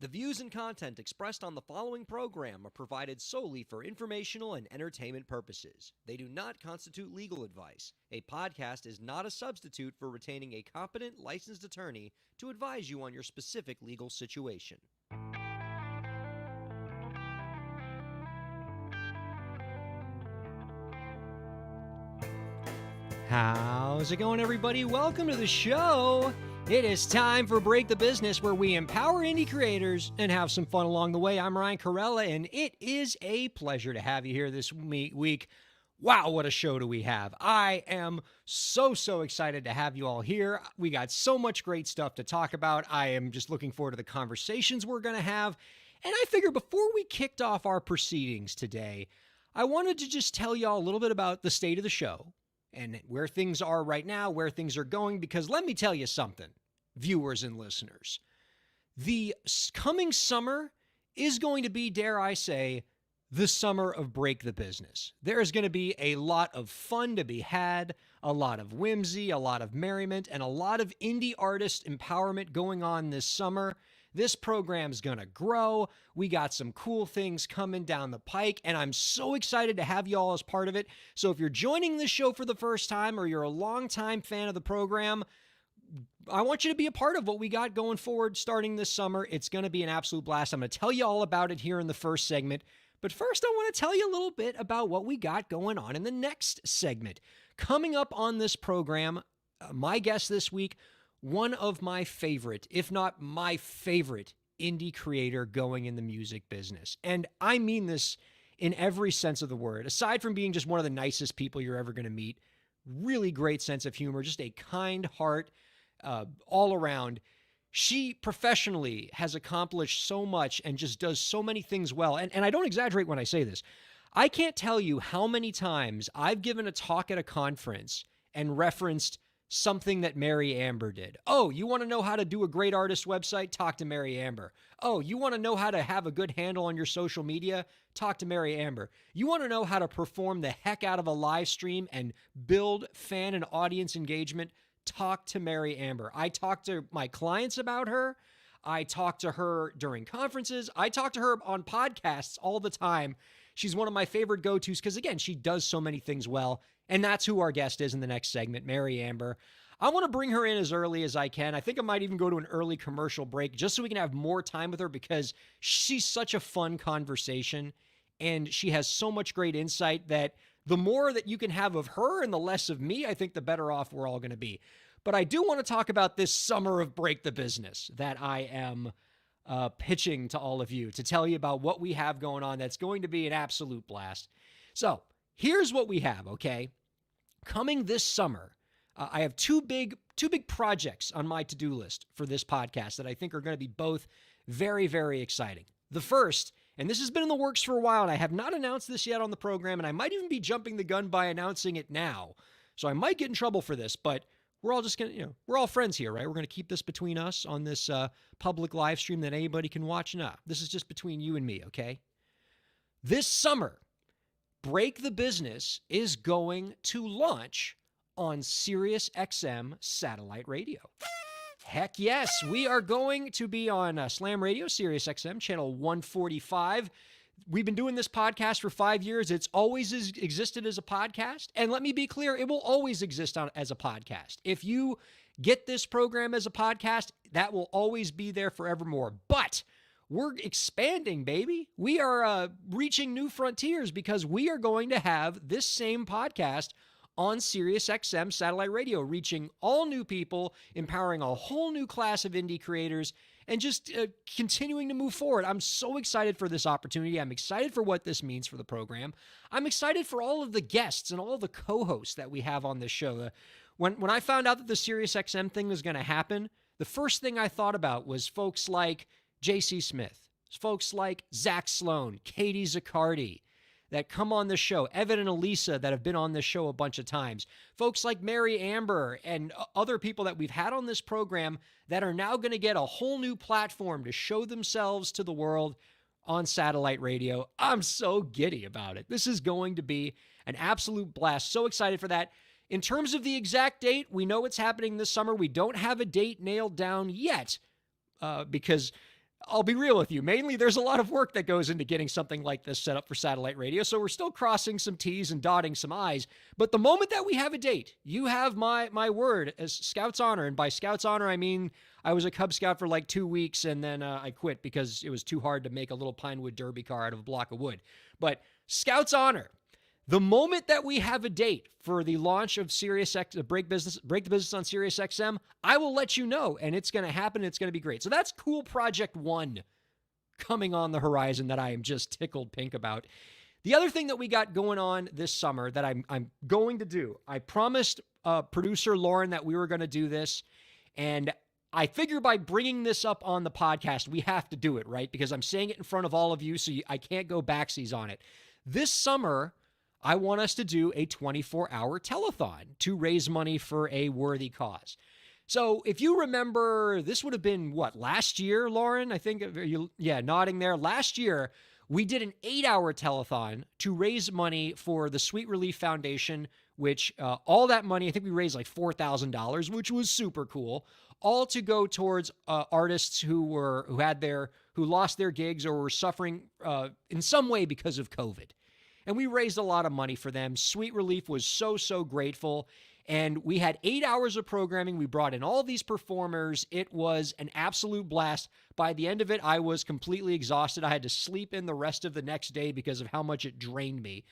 The views and content expressed on the following program are provided solely for informational and entertainment purposes. They do not constitute legal advice. A podcast is not a substitute for retaining a competent, licensed attorney to advise you on your specific legal situation. How's it going, everybody? Welcome to the show. It is time for Break the Business, where we empower indie creators and have some fun along the way. I'm Ryan Kairalla, and it is a pleasure to have you here this week. Wow, what a show do we have. I am so excited to have you all here. We got so much great stuff to talk about. I am just looking forward to the conversations we're going to have. And I figured before we kicked off our proceedings today, I wanted to just tell y'all a little bit about the state of the show and where things are right now, where things are going, because let me tell you something, viewers and listeners. The coming summer is going to be, dare I say, the summer of Break the Business. There is going to be a lot of fun to be had, a lot of whimsy, a lot of merriment, and a lot of indie artist empowerment going on this summer. This program's going to grow. We got some cool things coming down the pike, and I'm so excited to have you all as part of it. So if you're joining this show for the first time or you're a longtime fan of the program, I want you to be a part of what we got going forward starting this summer. It's going to be an absolute blast. I'm going to tell you all about it here in the first segment. But first, I want to tell you a little bit about what we got going on in the next segment. Coming up on this program, my guest this week, one of my favorite, if not my favorite, indie creator going in the music business. And I mean this in every sense of the word. Aside from being just one of the nicest people you're ever going to meet, really great sense of humor, just a kind heart all around. She professionally has accomplished so much and just does so many things well. And I don't exaggerate when I say this. I can't tell you how many times I've given a talk at a conference and referenced something that Mary Amber did. Oh, you want to know how to do a great artist website? Talk to Mary Amber. Oh, you want to know how to have a good handle on your social media? Talk to Mary Amber. You want to know how to perform the heck out of a live stream and build fan and audience engagement? Talk to Mary Amber. I talk to my clients about her. I talk to her during conferences. I talk to her on podcasts all the time. She's one of my favorite go-tos because, again, she does so many things well. And that's who our guest is in the next segment, Mary Amber. I want to bring her in as early as I can. I think I might even go to an early commercial break just so we can have more time with her because she's such a fun conversation and she has so much great insight that the more that you can have of her and the less of me, I think the better off we're all going to be. But I do want to talk about this summer of Break the Business that I am pitching to all of you to tell you about what we have going on that's going to be an absolute blast. So here's what we have, okay? Coming this summer, I have two big projects on my to-do list for this podcast that I think are going to be both very, very exciting. The first, and this has been in the works for a while, and I have not announced this yet on the program, and I might even be jumping the gun by announcing it now. So I might get in trouble for this, but we're all just going to, we're all friends here, right? We're going to keep this between us on this public live stream that anybody can watch. No, this is just between you and me, okay? This summer, Break the Business is going to launch on Sirius XM satellite radio. Heck yes, we are going to be on Slam Radio, Sirius XM, channel 145. We've been doing this podcast for 5 years. It's always existed as a podcast. And let me be clear, it will always exist as a podcast. If you get this program as a podcast, that will always be there forevermore. But we're expanding, baby. We are reaching new frontiers because we are going to have this same podcast on Sirius XM satellite radio, reaching all new people, empowering a whole new class of indie creators, and just continuing to move forward. I'm so excited for this opportunity. I'm excited for what this means for the program. I'm excited for all of the guests and all of the co-hosts that we have on this show. When I found out that the Sirius XM thing was going to happen, the first thing I thought about was folks like J.C. Smith, folks like Zach Sloan, Katie Zaccardi, that come on the show, Evan and Elisa that have been on this show a bunch of times, folks like Mary Amber and other people that we've had on this program that are now going to get a whole new platform to show themselves to the world on satellite radio. I'm so giddy about it. This is going to be an absolute blast. So excited for that. In terms of the exact date, we know it's happening this summer. We don't have a date nailed down yet because I'll be real with you. Mainly, there's a lot of work that goes into getting something like this set up for satellite radio. So we're still crossing some T's and dotting some I's. But the moment that we have a date, you have my word as Scout's honor. And by Scout's honor, I mean I was a Cub Scout for like 2 weeks and then I quit because it was too hard to make a little Pinewood Derby car out of a block of wood. But Scout's honor. The moment that we have a date for the launch of Break the Business on Sirius XM, I will let you know, and it's going to happen. It's going to be great. So that's cool project one coming on the horizon that I am just tickled pink about. The other thing that we got going on this summer that I'm going to do, I promised producer Lauren that we were going to do this, and I figure by bringing this up on the podcast, we have to do it, right? Because I'm saying it in front of all of you, so I can't go backsies on it. This summer, I want us to do a 24-hour telethon to raise money for a worthy cause. So if you remember, this would have been, last year, Lauren? I think, nodding there. Last year, we did an 8-hour telethon to raise money for the Sweet Relief Foundation, which all that money, I think we raised like $4,000, which was super cool, all to go towards artists who lost their gigs or were suffering in some way because of COVID. And we raised a lot of money for them. Sweet Relief was so grateful. And we had 8 hours of programming. We brought in all these performers. It was an absolute blast. By the end of it, I was completely exhausted. I had to sleep in the rest of the next day because of how much it drained me.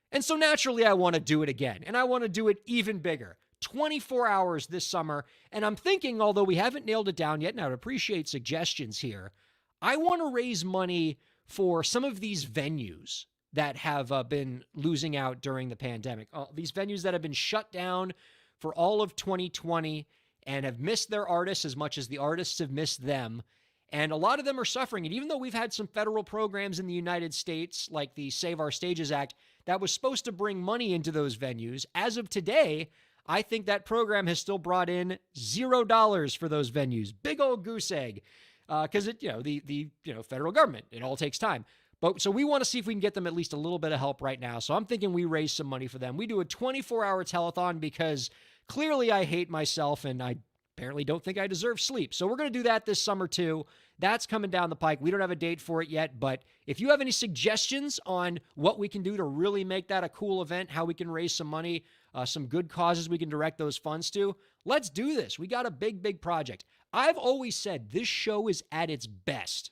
And so naturally, I want to do it again. And I want to do it even bigger. 24 hours this summer. And I'm thinking, although we haven't nailed it down yet, and I would appreciate suggestions here, I want to raise money for some of these venues that have been losing out during the pandemic. These venues that have been shut down for all of 2020 and have missed their artists as much as the artists have missed them. And a lot of them are suffering. And even though we've had some federal programs in the United States, like the Save Our Stages Act, that was supposed to bring money into those venues, as of today, I think that program has still brought in $0 for those venues. Big old goose egg. Because the federal government, it all takes time. But so we want to see if we can get them at least a little bit of help right now. So I'm thinking we raise some money for them. We do a 24-hour telethon because clearly I hate myself and I apparently don't think I deserve sleep. So we're going to do that this summer too. That's coming down the pike. We don't have a date for it yet, but if you have any suggestions on what we can do to really make that a cool event, how we can raise some money, some good causes we can direct those funds to, let's do this. We got a big project. I've always said this show is at its best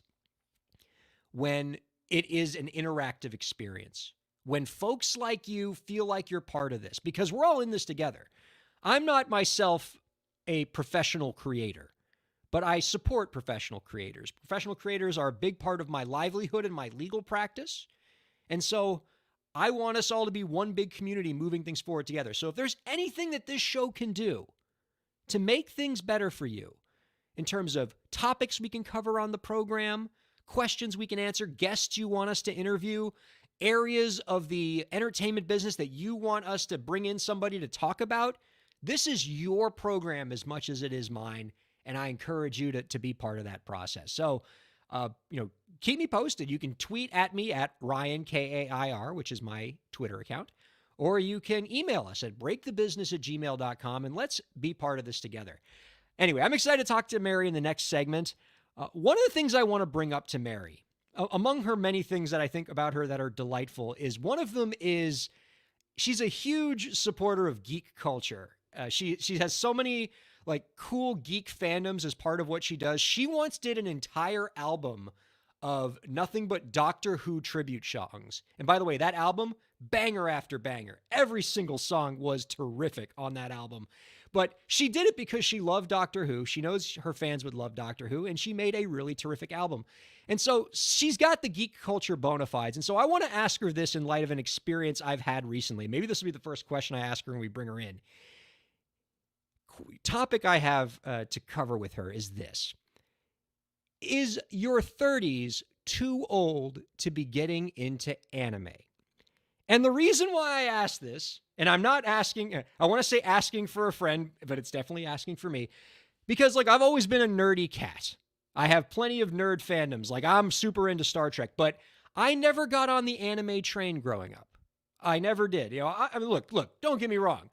when it is an interactive experience. When folks like you feel like you're part of this, because we're all in this together. I'm not myself a professional creator, but I support professional creators. Professional creators are a big part of my livelihood and my legal practice. And so I want us all to be one big community moving things forward together. So if there's anything that this show can do to make things better for you in terms of topics we can cover on the program, questions we can answer, guests you want us to interview, areas of the entertainment business that you want us to bring in somebody to talk about, this is your program as much as it is mine, and I encourage you to be part of that process. So, keep me posted. You can tweet at me at Ryan Kair, which is my Twitter account, or you can email us at breakthebusiness@gmail.com, and let's be part of this together. Anyway, I'm excited to talk to Mary in the next segment. One of the things I want to bring up to Mary, among her many things that I think about her that are delightful, is one of them is she's a huge supporter of geek culture. She has so many like cool geek fandoms as part of what she does. She once did an entire album of nothing but Doctor Who tribute songs. And by the way, that album, banger after banger. Every single song was terrific on that album. But she did it because she loved Doctor Who. She knows her fans would love Doctor Who, and she made a really terrific album. And so she's got the geek culture bona fides. And so I want to ask her this in light of an experience I've had recently. Maybe this will be the first question I ask her when we bring her in. Topic I have to cover with her is this. Is your 30s too old to be getting into anime? And the reason why I ask this, and I'm not asking, I want to say asking for a friend, but it's definitely asking for me, because I've always been a nerdy cat. I have plenty of nerd fandoms. I'm super into Star Trek, but I never got on the anime train growing up. I never did. I mean, look, don't get me wrong.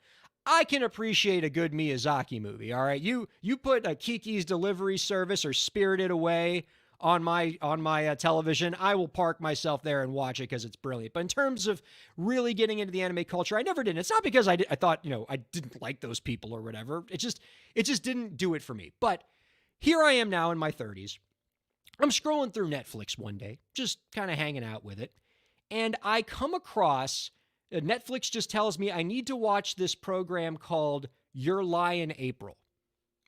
I can appreciate a good Miyazaki movie, all right? You put a Kiki's Delivery Service or Spirited Away on my television, I will park myself there and watch it because it's brilliant. But in terms of really getting into the anime culture, I never did. It's not because I thought, I didn't like those people or whatever. It just didn't do it for me. But here I am now in my 30s. I'm scrolling through Netflix one day, just kind of hanging out with it. And I come across, Netflix just tells me I need to watch this program called Your Lie in April.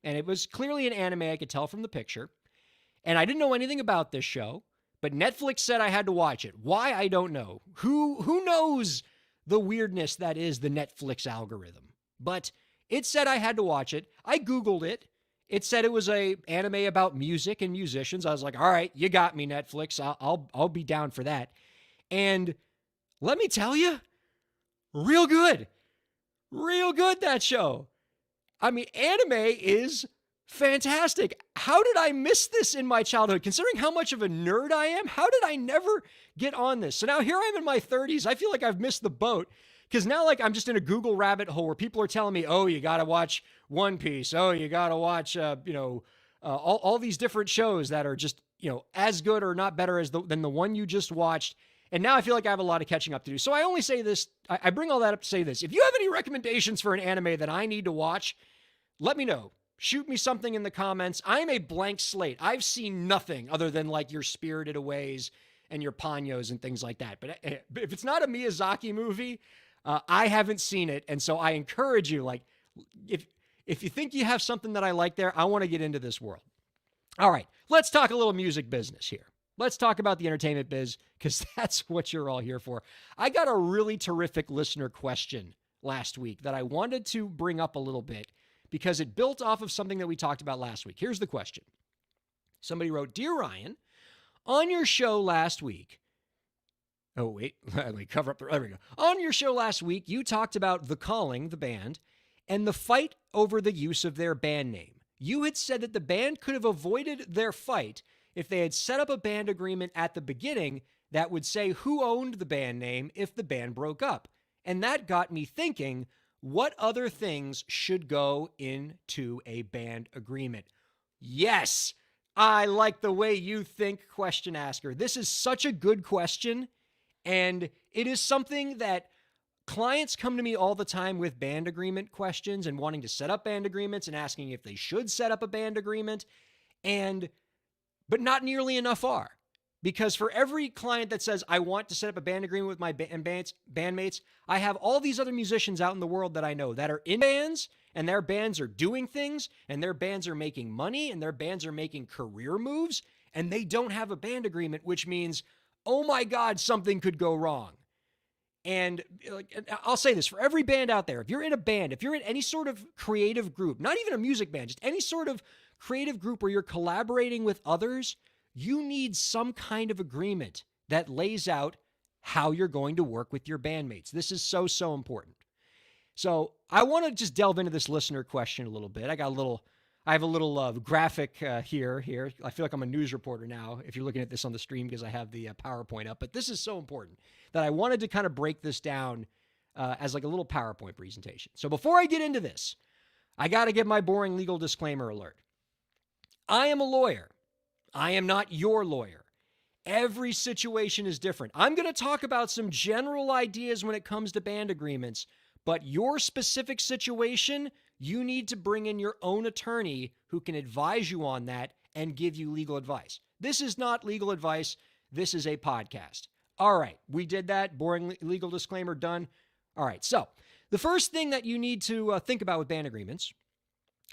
And it was clearly an anime, I could tell from the picture. And I didn't know anything about this show, but Netflix said I had to watch it. Why? I don't know. Who knows the weirdness that is the Netflix algorithm? But it said I had to watch it. I Googled it. It said it was a anime about music and musicians. I was like, all right, you got me, Netflix. I'll be down for that. And let me tell you, real good. Real good, that show. I mean, anime is fantastic. How did I miss this in my childhood? Considering how much of a nerd I am, how did I never get on this? So now here I am in my 30s. I feel like I've missed the boat because now I'm just in a Google rabbit hole where people are telling me, oh, you got to watch One Piece. Oh, you got to watch, all these different shows that are just, as good or not better than the one you just watched. And now I feel like I have a lot of catching up to do. So I only say this, I bring all that up to say this. If you have any recommendations for an anime that I need to watch, let me know. Shoot me something in the comments. I'm a blank slate. I've seen nothing other than like your Spirited Aways and your Ponyo's and things like that. But if it's not a Miyazaki movie, I haven't seen it. And so I encourage you, if you think you have something that I like there, I want to get into this world. All right, let's talk a little music business here. Let's talk about the entertainment biz because that's what you're all here for. I got a really terrific listener question last week that I wanted to bring up a little bit because it built off of something that we talked about last week. Here's the question. Somebody wrote, Dear Ryan, on your show last week, oh, wait, let me cover up there we go. On your show last week, you talked about The Calling, the band, and the fight over the use of their band name. You had said that the band could have avoided their fight if they had set up a band agreement at the beginning that would say who owned the band name if the band broke up. And that got me thinking, what other things should go into a band agreement? Yes, I like the way you think, question asker. This is such a good question, and it is something that clients come to me all the time with band agreement questions and wanting to set up band agreements and asking if they should set up a band agreement, but not nearly enough are. Because for every client that says, I want to set up a band agreement with my bandmates, I have all these other musicians out in the world that I know that are in bands, and their bands are doing things, and their bands are making money, and their bands are making career moves, and they don't have a band agreement, which means, oh my God, something could go wrong. And I'll say this, for every band out there, if you're in a band, if you're in any sort of creative group, not even a music band, just any sort of creative group where you're collaborating with others, you need some kind of agreement that lays out how you're going to work with your bandmates. This is so, so important. So I want to just delve into this listener question a little bit. I have a little graphic here. I feel like I'm a news reporter now if you're looking at this on the stream because I have the PowerPoint up. But this is so important that I wanted to kind of break this down as like a little PowerPoint presentation. So before I get into this, I got to give my boring legal disclaimer alert. I am a lawyer. I am not your lawyer. Every situation is different. I'm going to talk about some general ideas when it comes to band agreements, but your specific situation, you need to bring in your own attorney who can advise you on that and give you legal advice. This is not legal advice. This is a podcast. All right, we did that. Boring legal disclaimer done. All right, so the first thing that you need to think about with band agreements,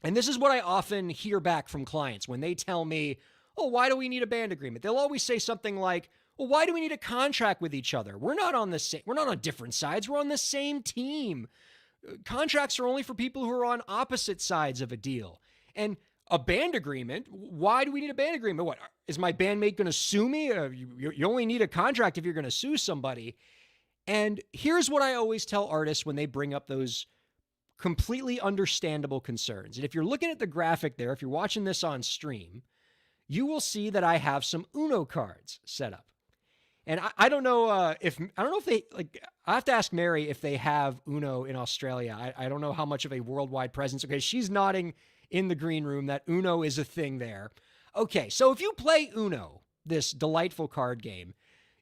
and this is what I often hear back from clients when they tell me, oh, why do we need a band agreement? They'll always say something like, well, why do we need a contract with each other? We're not on different sides. We're on the same team. Contracts are only for people who are on opposite sides of a deal. And a band agreement, why do we need a band agreement? What, is my bandmate going to sue me? You only need a contract if you're going to sue somebody. And here's what I always tell artists when they bring up those completely understandable concerns. And if you're looking at the graphic there, if you're watching this on stream, you will see that I have some Uno cards set up. And I don't know if they, I have to ask Mary if they have Uno in Australia. I don't know how much of a worldwide presence. Okay, she's nodding in the green room that Uno is a thing there. Okay, so if you play Uno, this delightful card game,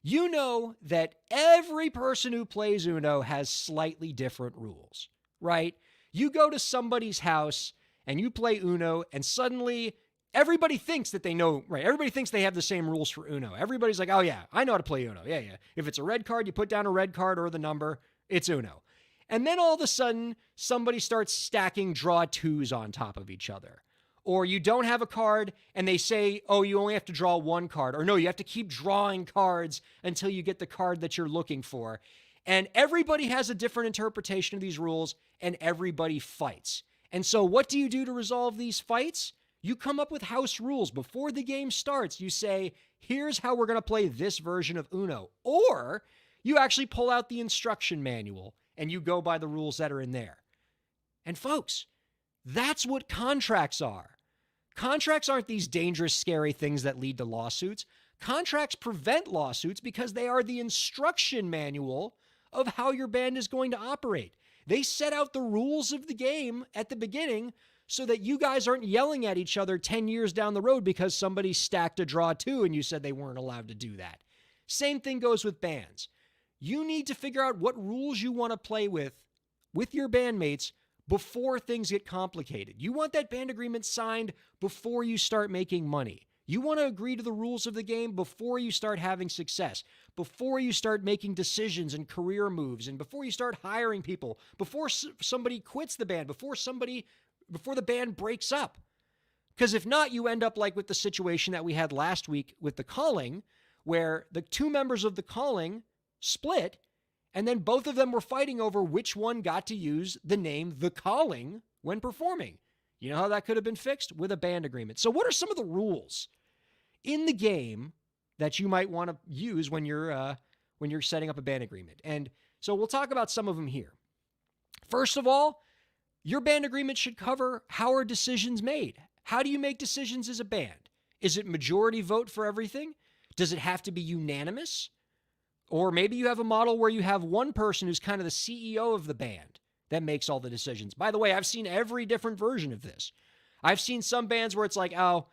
you know that every person who plays Uno has slightly different rules, right? You go to somebody's house and you play Uno, and suddenly everybody thinks that they know, right? Everybody thinks they have the same rules for Uno. Everybody's like, oh, yeah, I know how to play Uno. Yeah, yeah. If it's a red card, you put down a red card or the number, it's Uno. And then all of a sudden, somebody starts stacking draw twos on top of each other. Or you don't have a card and they say, oh, you only have to draw one card. Or no, you have to keep drawing cards until you get the card that you're looking for. And everybody has a different interpretation of these rules and everybody fights. And so what do you do to resolve these fights? You come up with house rules. Before the game starts, you say, here's how we're going to play this version of Uno. Or you actually pull out the instruction manual and you go by the rules that are in there. And folks, that's what contracts are. Contracts aren't these dangerous, scary things that lead to lawsuits. Contracts prevent lawsuits because they are the instruction manual of how your band is going to operate. They set out the rules of the game at the beginning so that you guys aren't yelling at each other 10 years down the road because somebody stacked a draw two and you said they weren't allowed to do that. Same thing goes with bands. You need to figure out what rules you want to play with your bandmates before things get complicated. You want that band agreement signed before you start making money. You want to agree to the rules of the game before you start having success, before you start making decisions and career moves, and before you start hiring people, before somebody quits the band, before the band breaks up. Because if not, you end up like with the situation that we had last week with The Calling, where the two members of The Calling split, and then both of them were fighting over which one got to use the name The Calling when performing. You know how that could have been fixed? With a band agreement. So what are some of the rules in the game that you might want to use when you're setting up a band agreement? And so we'll talk about some of them here. First of all, your band agreement should cover how are decisions made. How do you make decisions as a band? Is it majority vote for everything? Does it have to be unanimous? Or maybe you have a model where you have one person who's kind of the CEO of the band that makes all the decisions. By the way, I've seen every different version of this. I've seen some bands where it's like, oh,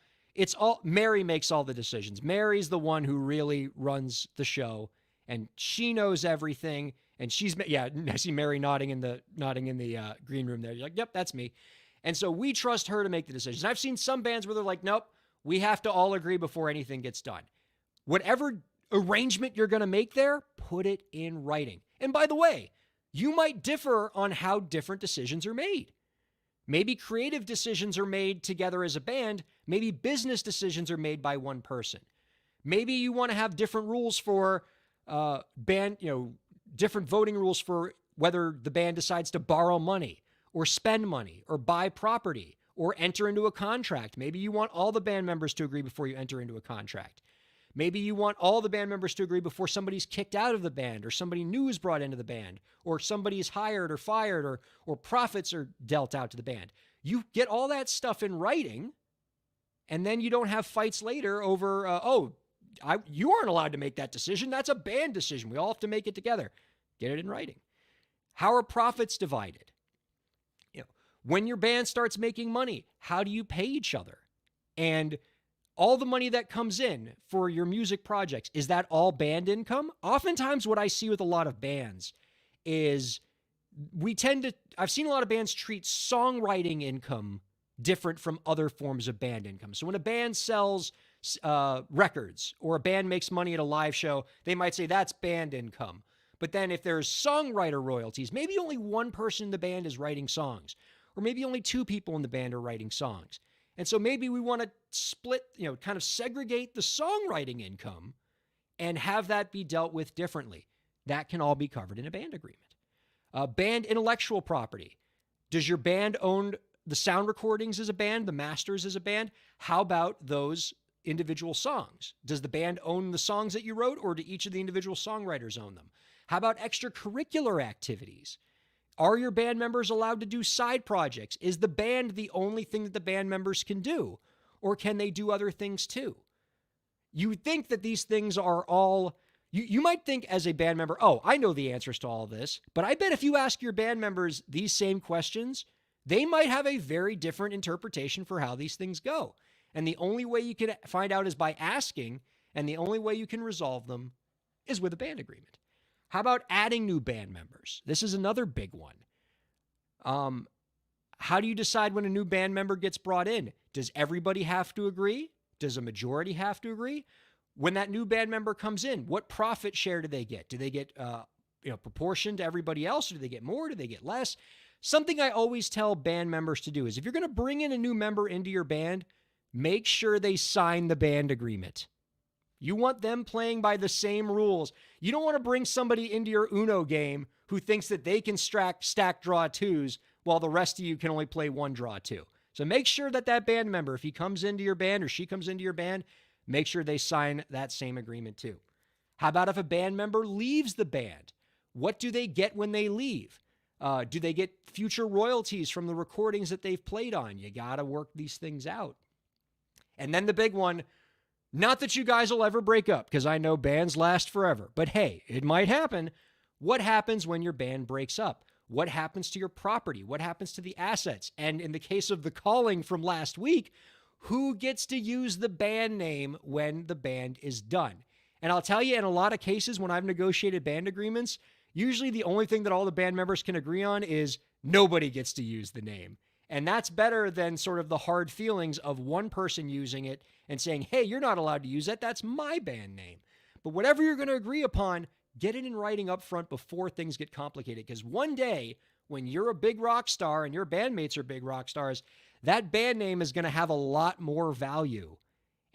Mary makes all the decisions. Mary's the one who really runs the show, and she knows everything. And I see Mary nodding in the green room there. You're like, yep, that's me. And so we trust her to make the decisions. I've seen some bands where they're like, nope, we have to all agree before anything gets done. Whatever arrangement you're going to make there, put it in writing. And by the way, you might differ on how different decisions are made. Maybe creative decisions are made together as a band. Maybe business decisions are made by one person. Maybe you want to have different rules for different voting rules for whether the band decides to borrow money or spend money or buy property or enter into a contract. Maybe you want all the band members to agree before you enter into a contract. Maybe you want all the band members to agree before somebody's kicked out of the band or somebody new is brought into the band or somebody is hired or fired or profits are dealt out to the band. You get all that stuff in writing, and then you don't have fights later over, you aren't allowed to make that decision. That's a band decision. We all have to make it together. Get it in writing. How are profits divided? When your band starts making money, how do you pay each other? And all the money that comes in for your music projects, is that all band income? Oftentimes what I see with a lot of bands is I've seen a lot of bands treat songwriting income different from other forms of band income. So when a band sells records or a band makes money at a live show, they might say that's band income. But then if there's songwriter royalties, maybe only one person in the band is writing songs, or maybe only two people in the band are writing songs. And so maybe we want to split, kind of segregate the songwriting income and have that be dealt with differently. That can all be covered in a band agreement. Band intellectual property. Does your band own the sound recordings as a band, the masters as a band? How about those individual songs? Does the band own the songs that you wrote, or do each of the individual songwriters own them? How about extracurricular activities? Are your band members allowed to do side projects? Is the band the only thing that the band members can do? Or can they do other things too? You would think that these things are all, you might think as a band member, oh, I know the answers to all of this. But I bet if you ask your band members these same questions, they might have a very different interpretation for how these things go. And the only way you can find out is by asking, and the only way you can resolve them is with a band agreement. How about adding new band members? This is another big one. How do you decide when a new band member gets brought in? Does everybody have to agree? Does a majority have to agree? When that new band member comes in, what profit share do they get? Do they get proportion to everybody else? Or do they get more? Do they get less? Something I always tell band members to do is if you're going to bring in a new member into your band, make sure they sign the band agreement. You want them playing by the same rules. You don't want to bring somebody into your Uno game who thinks that they can stack draw twos while the rest of you can only play one draw two. So make sure that that band member, if he comes into your band or she comes into your band, make sure they sign that same agreement too. How about if a band member leaves the band? What do they get when they leave? Do they get future royalties from the recordings that they've played on? You got to work these things out. And then the big one, not that you guys will ever break up, because I know bands last forever, but hey, it might happen. What happens when your band breaks up? What happens to your property? What happens to the assets? And in the case of the calling from last week, who gets to use the band name when the band is done? And I'll tell you, in a lot of cases, when I've negotiated band agreements, usually the only thing that all the band members can agree on is nobody gets to use the name. And that's better than sort of the hard feelings of one person using it and saying, hey, you're not allowed to use that. That's my band name. But whatever you're going to agree upon, get it in writing up front before things get complicated. Because one day, when you're a big rock star and your bandmates are big rock stars, that band name is going to have a lot more value.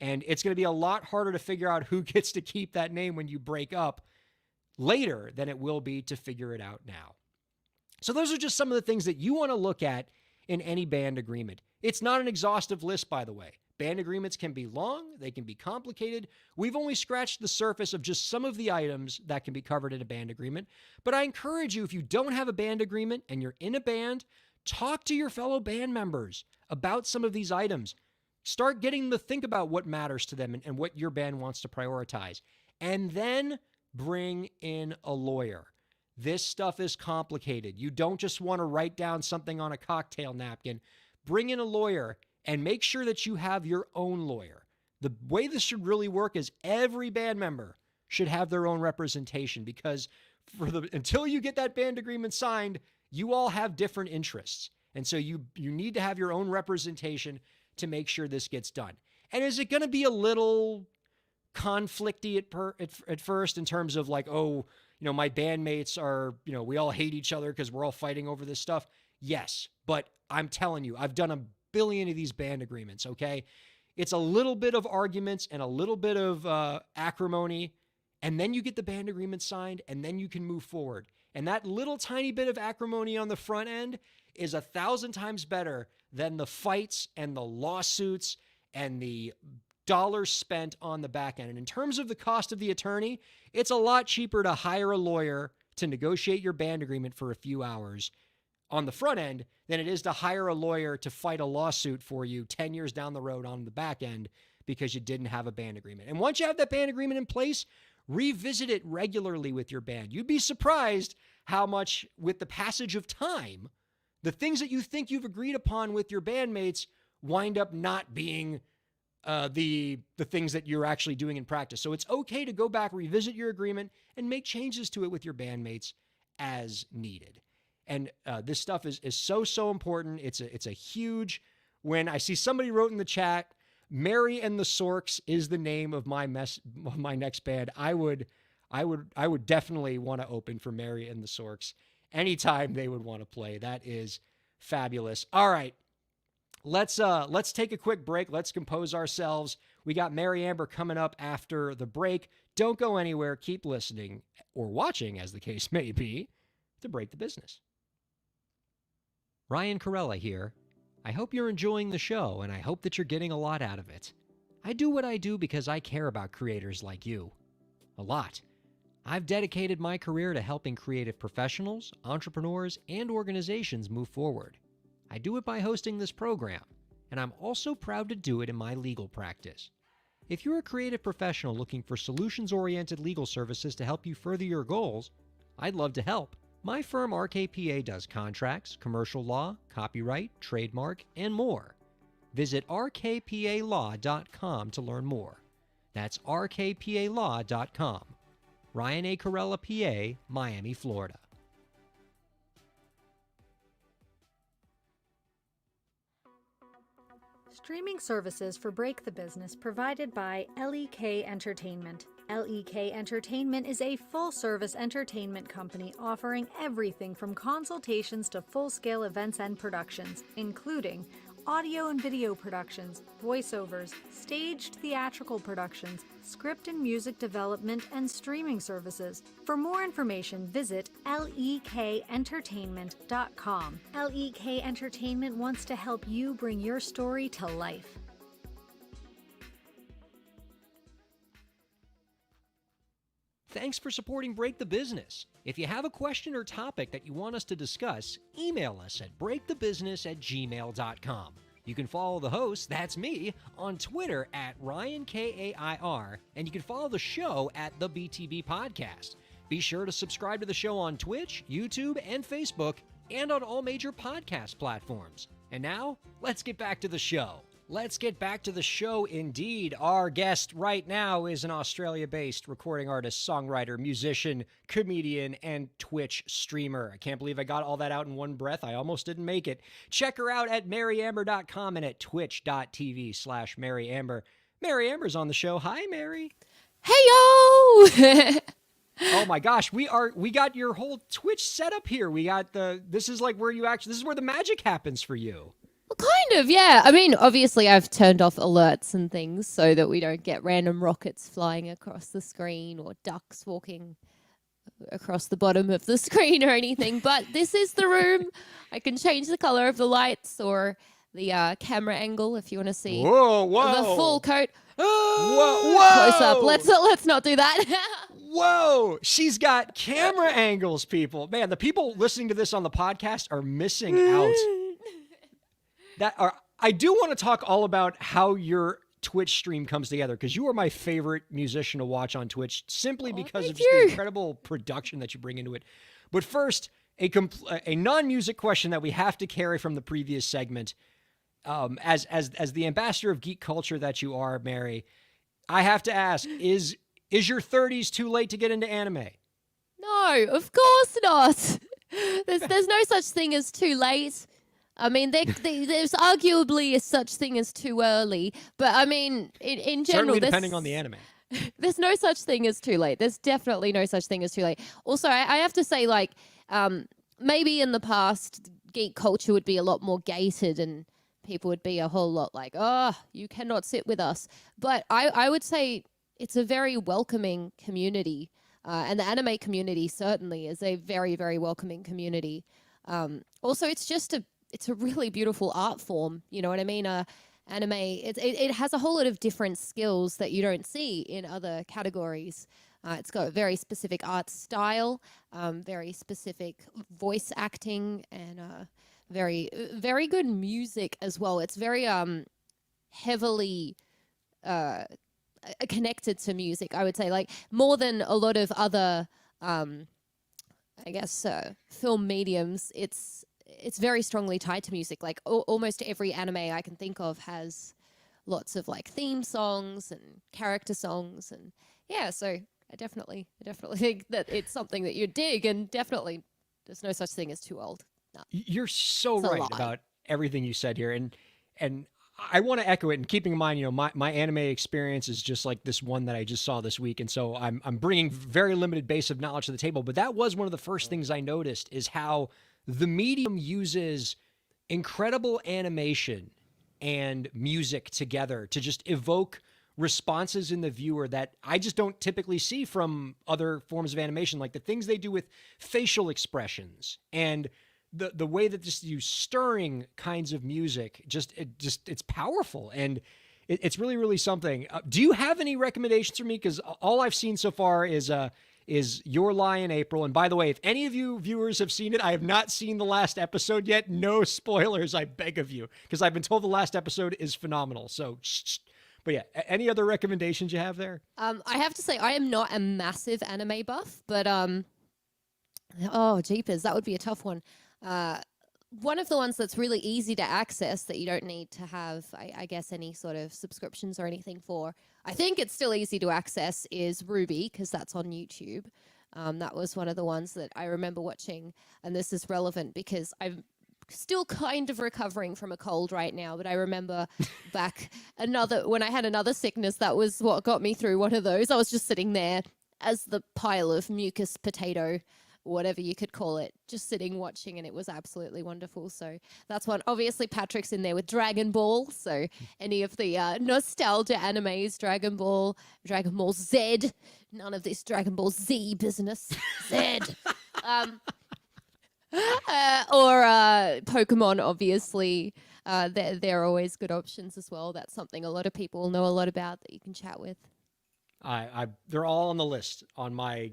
And it's going to be a lot harder to figure out who gets to keep that name when you break up later than it will be to figure it out now. So those are just some of the things that you want to look at in any band agreement. It's not an exhaustive list, by the way. Band agreements can be long, they can be complicated. We've only scratched the surface of just some of the items that can be covered in a band agreement. But I encourage you, if you don't have a band agreement and you're in a band, talk to your fellow band members about some of these items. Start getting them to think about what matters to them and what your band wants to prioritize. And then bring in a lawyer. This stuff is complicated. You don't just want to write down something on a cocktail napkin. Bring in a lawyer and make sure that you have your own lawyer. The way this should really work is every band member should have their own representation, because until you get that band agreement signed, you all have different interests. And so you need to have your own representation to make sure this gets done. And is it going to be a little conflicty at first in terms of like, oh, my bandmates are, we all hate each other because we're all fighting over this stuff? Yes, but I'm telling you, I've done a billion of these band agreements, okay? It's a little bit of arguments and a little bit of acrimony, and then you get the band agreement signed, and then you can move forward. And that little tiny bit of acrimony on the front end is 1,000 times better than the fights and the lawsuits and the dollars spent on the back end. And in terms of the cost of the attorney, it's a lot cheaper to hire a lawyer to negotiate your band agreement for a few hours on the front end than it is to hire a lawyer to fight a lawsuit for you 10 years down the road on the back end because you didn't have a band agreement. And once you have that band agreement in place, revisit it regularly with your band. You'd be surprised how much, with the passage of time, the things that you think you've agreed upon with your bandmates wind up not being the things that you're actually doing in practice. So it's okay to go back, revisit your agreement, and make changes to it with your bandmates as needed. And this stuff is so important. It's a huge. When I see somebody wrote in the chat, Mary and the Sorks is the name of my next band. I would definitely want to open for Mary and the Sorks anytime they would want to play. That is fabulous. All right. Let's take a quick break. Let's compose ourselves. We got Mary Amber coming up after the break. Don't go anywhere. Keep listening, or watching as the case may be, to Break the Business. Ryan Kairalla here. I hope you're enjoying the show, and I hope that you're getting a lot out of it. I do what I do because I care about creators like you. A lot. I've dedicated my career to helping creative professionals, entrepreneurs, and organizations move forward. I do it by hosting this program, and I'm also proud to do it in my legal practice. If you're a creative professional looking for solutions-oriented legal services to help you further your goals, I'd love to help. My firm RKPA does contracts, commercial law, copyright, trademark, and more. Visit rkpalaw.com to learn more. That's rkpalaw.com. Ryan A. Kairalla, PA, Miami, Florida. Streaming services for Break the Business provided by LEK Entertainment. LEK Entertainment is a full-service entertainment company offering everything from consultations to full-scale events and productions, including audio and video productions, voiceovers, staged theatrical productions, script and music development, and streaming services. For more information, visit lekentertainment.com. LEK Entertainment wants to help you bring your story to life. Thanks for supporting Break the Business. If you have a question or topic that you want us to discuss, email us at breakthebusiness@gmail.com. You can follow the host, that's me, on Twitter at Ryan Kair, and you can follow the show at the BTB Podcast. Be sure to subscribe to the show on Twitch, YouTube, and Facebook, and on all major podcast platforms. And now, let's get back to the show. Let's get back to the show indeed. Our guest right now is an Australia-based recording artist, songwriter, musician, comedian, and Twitch streamer. I can't believe I got all that out in one breath. I almost didn't make it. Check her out at maryamber.com and at twitch.tv/maryamber. Mary Amber's on the show. Hi, Mary. Hey, yo! Oh my gosh, we got your whole Twitch setup here. This is where the magic happens for you. Well, kind of, yeah. I mean, obviously I've turned off alerts and things so that we don't get random rockets flying across the screen or ducks walking across the bottom of the screen or anything. But this is the room. I can change the color of the lights or the camera angle if you want to see the full coat. Whoa! Close up. Let's not do that. Whoa! She's got camera angles, people. Man, the people listening to this on the podcast are missing out. I do want to talk all about how your Twitch stream comes together, because you are my favorite musician to watch on Twitch simply because of just the incredible production that you bring into it. But first, a non-music question that we have to carry from the previous segment. As the ambassador of geek culture that you are, Mary, I have to ask, is your 30s too late to get into anime? No, of course not. There's no such thing as too late. I mean, there's arguably a such thing as too early, but I mean, in general, certainly depending on the anime. There's no such thing as too late. There's definitely no such thing as too late. Also, I have to say, maybe in the past, geek culture would be a lot more gated and people would be a whole lot like, oh, you cannot sit with us. But I would say it's a very welcoming community, and the anime community certainly is a very, very welcoming community. Also, it's a really beautiful art form. You know what I mean? Anime, it has a whole lot of different skills that you don't see in other categories. It's got a very specific art style, very specific voice acting, and very, very good music as well. It's very heavily connected to music, I would say, like more than a lot of other, film mediums. It's very strongly tied to music. Like almost every anime I can think of has lots of like theme songs and character songs, and yeah. So I definitely think that it's something that you dig, and definitely there's no such thing as too old. No. You're so right about everything you said here, and I want to echo it. And keeping in mind, my anime experience is just like this one that I just saw this week, and so I'm bringing very limited base of knowledge to the table. But that was one of the first things I noticed, is how the medium uses incredible animation and music together to just evoke responses in the viewer that I just don't typically see from other forms of animation, like the things they do with facial expressions and the way that just use stirring kinds of music. It's powerful, and it's really, really something. Do you have any recommendations for me? Because all I've seen so far is Your Lie in April. And by the way, if any of you viewers have seen it, I have not seen the last episode yet. No spoilers, I beg of you, because I've been told the last episode is phenomenal. So, but yeah, any other recommendations you have there? I have to say, I am not a massive anime buff, but oh, jeepers, that would be a tough one. one of the ones that's really easy to access that you don't need to have, I guess, any sort of subscriptions or anything for. I think it's still easy to access is Ruby, because that's on YouTube. That was one of the ones that I remember watching, and this is relevant because I'm still kind of recovering from a cold right now, but I remember back when I had another sickness, that was what got me through one of those. I was just sitting there as the pile of mucus potato, whatever you could call it, just sitting watching, and it was absolutely wonderful. So that's one. Obviously, Patrick's in there with Dragon Ball, so any of the nostalgia animes, Dragon Ball Z, none of this Dragon Ball Z business, Z. Or Pokemon, obviously. They're always good options as well. That's something a lot of people know a lot about that you can chat with. They're all on the list on my,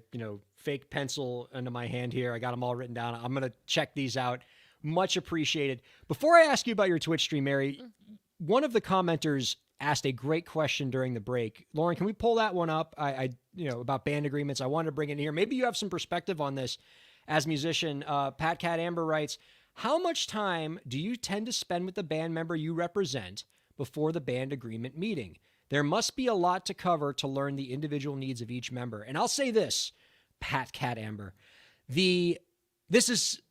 fake pencil under my hand here. I got them all written down. I'm going to check these out. Much appreciated. Before I ask you about your Twitch stream, Mary, one of the commenters asked a great question during the break. Lauren, can we pull that one up? About band agreements. I wanted to bring it in here. Maybe you have some perspective on this as a musician. Pat Cat Amber writes, how much time do you tend to spend with the band member you represent before the band agreement meeting? There must be a lot to cover to learn the individual needs of each member. And I'll say this, Pat Cat Amber, this is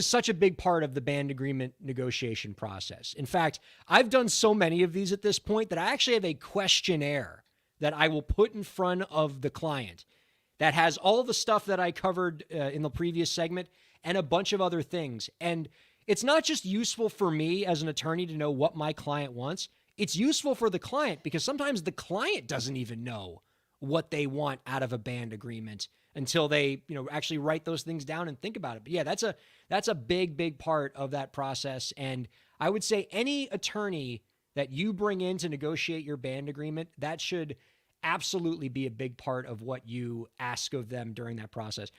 such a big part of the band agreement negotiation process. In fact, I've done so many of these at this point that I actually have a questionnaire that I will put in front of the client that has all the stuff that I covered in the previous segment and a bunch of other things. And it's not just useful for me as an attorney to know what my client wants. It's useful for the client because sometimes the client doesn't even know what they want out of a band agreement until they, actually write those things down and think about it. But yeah, that's a big, big part of that process. And I would say any attorney that you bring in to negotiate your band agreement, that should absolutely be a big part of what you ask of them during that process.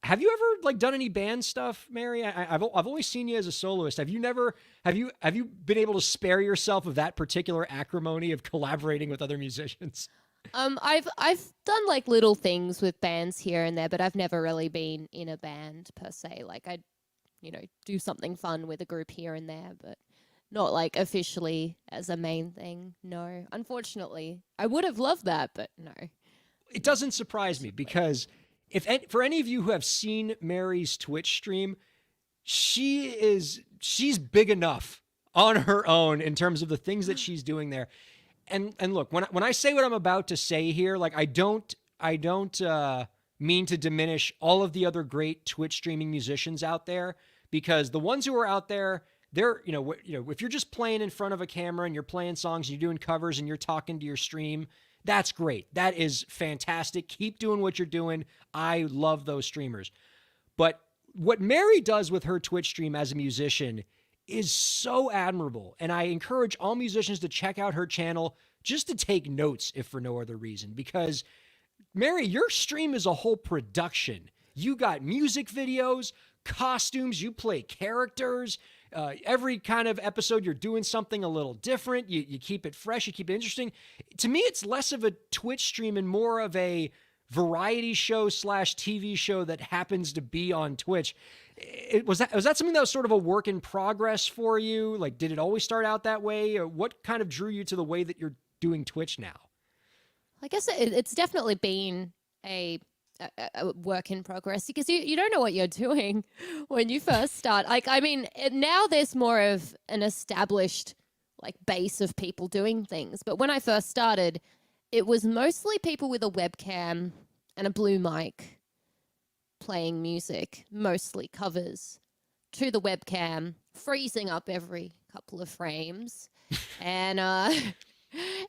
Have you ever done any band stuff, Mary? I've only seen you as a soloist. Have you been able to spare yourself of that particular acrimony of collaborating with other musicians? I've done little things with bands here and there, but I've never really been in a band per se. I do something fun with a group here and there, but not officially as a main thing. No, unfortunately, I would have loved that, but no. It doesn't surprise me because for any of you who have seen Mary's Twitch stream, she's big enough on her own in terms of the things that she's doing there. And look, when I say what I'm about to say here, I don't mean to diminish all of the other great Twitch streaming musicians out there, because the ones who are out there, they're, if you're just playing in front of a camera and you're playing songs, you're doing covers and you're talking to your stream, that's great. That is fantastic. Keep doing what you're doing. I love those streamers. But what Mary does with her Twitch stream as a musician is so admirable. And I encourage all musicians to check out her channel just to take notes, if for no other reason, because Mary, your stream is a whole production. You got music videos, costumes, you play characters. Every kind of episode, you're doing something a little different. You keep it fresh. You keep it interesting. To me, it's less of a Twitch stream and more of a variety show / TV show that happens to be on Twitch. Was that something that was sort of a work in progress for you? Did it always start out that way? Or what kind of drew you to the way that you're doing Twitch now? I guess it's definitely been a work in progress, because you don't know what you're doing when you first start. Now there's more of an established base of people doing things. But when I first started, it was mostly people with a webcam and a blue mic playing music, mostly covers, to the webcam, freezing up every couple of frames. And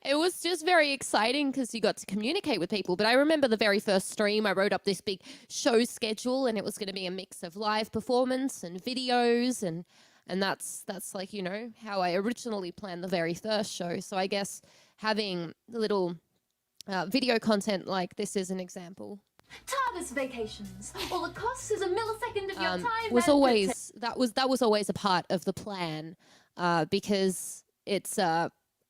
it was just very exciting because you got to communicate with people. But I remember the very first stream, I wrote up this big show schedule, and it was going to be a mix of live performance and videos. And that's how I originally planned the very first show. So I guess having little video content like this is an example. TARDIS vacations. Well, the cost is a millisecond of your time. Was always that was always a part of the plan, because it's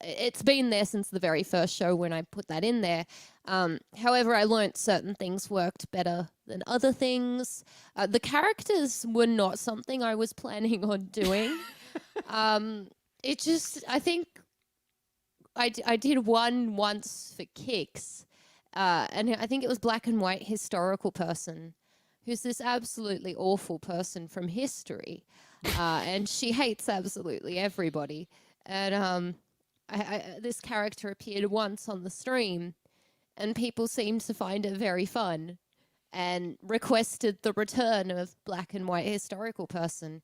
it's been there since the very first show when I put that in there. However, I learnt certain things worked better than other things. The characters were not something I was planning on doing. I think I did one once for kicks, and I think it was black and white historical person, who's this absolutely awful person from history, and she hates absolutely everybody. And this character appeared once on the stream, and people seemed to find it very fun, and requested the return of black and white historical person.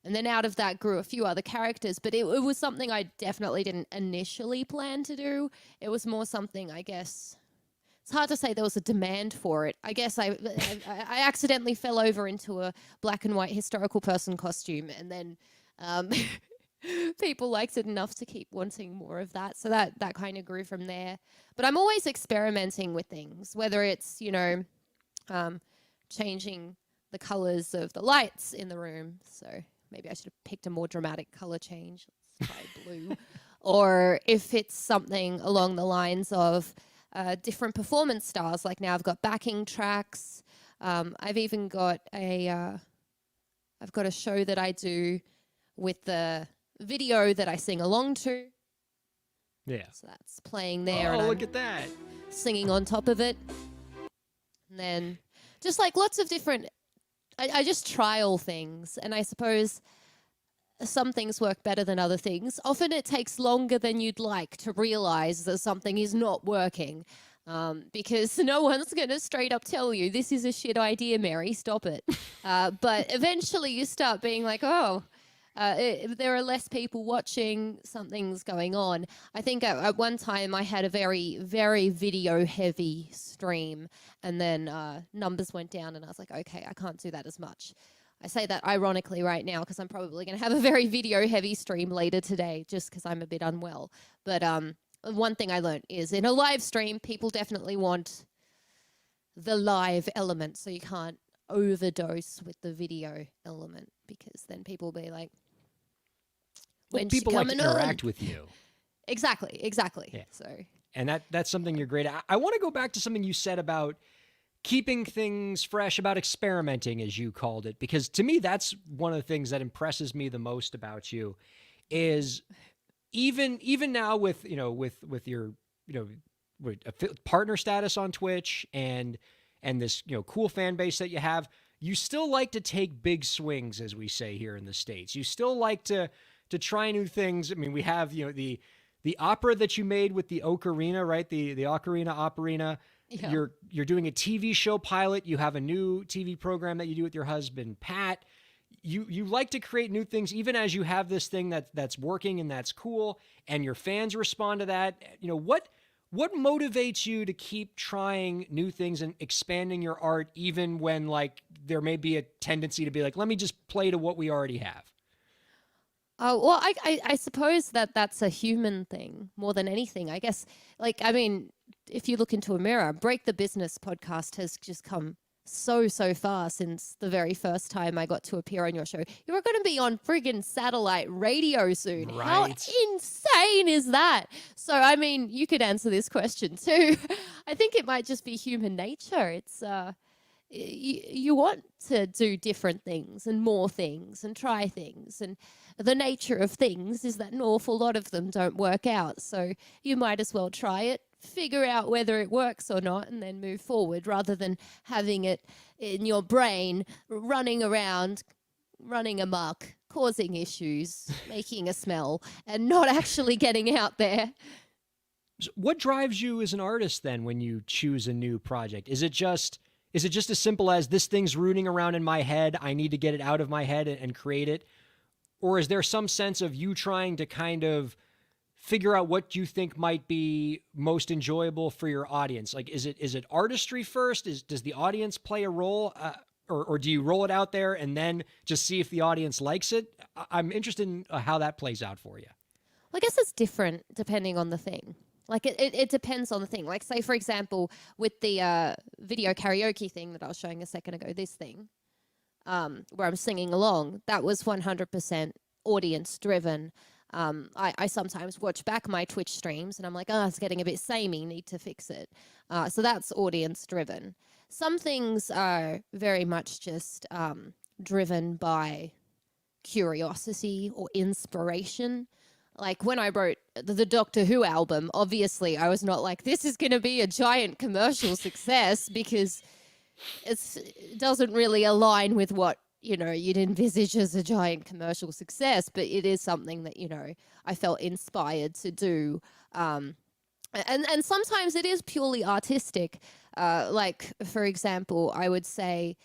And then out of that grew a few other characters, but it was something I definitely didn't initially plan to do. It was more something, I guess. It's hard to say there was a demand for it. I guess I accidentally fell over into a black and white historical person costume, and then people liked it enough to keep wanting more of that. So that kind of grew from there. But I'm always experimenting with things, whether it's, changing the colors of the lights in the room. So maybe I should have picked a more dramatic color change. Let's try blue. Or if it's something along the lines of different performance styles, like now I've got backing tracks. I've even got I've got a show that I do with the video that I sing along to. Yeah. So that's playing there. Oh, and look at that. Singing on top of it. And then just like lots of different, I just trial things. And I suppose some things work better than other things. Often it takes longer than you'd like to realize that something is not working. Because no one's going to straight up tell you, this is a shit idea, Mary, stop it. But eventually you start being like, there are less people watching, something's going on. I think at one time I had a very, very video-heavy stream, and then numbers went down, and I was like, okay, I can't do that as much. I say that ironically right now because I'm probably going to have a very video-heavy stream later today just because I'm a bit unwell. But one thing I learned is in a live stream, people definitely want the live element, so you can't overdose with the video element because then people will be like, well, people like to interact with you. Exactly. Yeah. So, and that's something you're great at. I want to go back to something you said about keeping things fresh, about experimenting, as you called it, because to me, that's one of the things that impresses me the most about you is even now with your, partner status on Twitch and this, cool fan base that you have, you still like to take big swings, as we say here in the States. You still like to try new things. I mean, we have, the opera that you made with the Ocarina, right? The Ocarina Operina. Yeah. You're doing a TV show pilot. You have a new TV program that you do with your husband, Pat. You like to create new things, even as you have this thing that's working and that's cool, and your fans respond to that. What motivates you to keep trying new things and expanding your art, even when like there may be a tendency to be like, let me just play to what we already have? Oh, well, I suppose that's a human thing more than anything. I guess, if you look into a mirror, Break the Business podcast has just come so far since the very first time I got to appear on your show. You're going to be on friggin' satellite radio soon. Right. How insane is that? So, you could answer this question too. I think it might just be human nature. It's, you want to do different things and more things and try things, and the nature of things is that an awful lot of them don't work out, so you might as well try it, figure out whether it works or not, and then move forward rather than having it in your brain running around, running amok, causing issues, making a smell, and not actually getting out there. What drives you as an artist then when you choose a new project? Is it just as simple as this thing's rooting around in my head, I need to get it out of my head and create it? Or is there some sense of you trying to kind of figure out what you think might be most enjoyable for your audience? Like, is it artistry first? Does the audience play a role? Or do you roll it out there and then just see if the audience likes it? I'm interested in how that plays out for you. Well, I guess it's different depending on the thing. Like, it depends on the thing. Like, say, for example, with the video karaoke thing that I was showing a second ago, this thing, where I'm singing along, that was 100% audience-driven. I sometimes watch back my Twitch streams and I'm like, oh, it's getting a bit samey, need to fix it. So that's audience driven. Some things are very much just driven by curiosity or inspiration. Like when I wrote the Doctor Who album, obviously I was not like, this is going to be a giant commercial success, because it doesn't really align with what, you'd envisage as a giant commercial success, but it is something that, I felt inspired to do. And sometimes it is purely artistic. Like, for example, I would say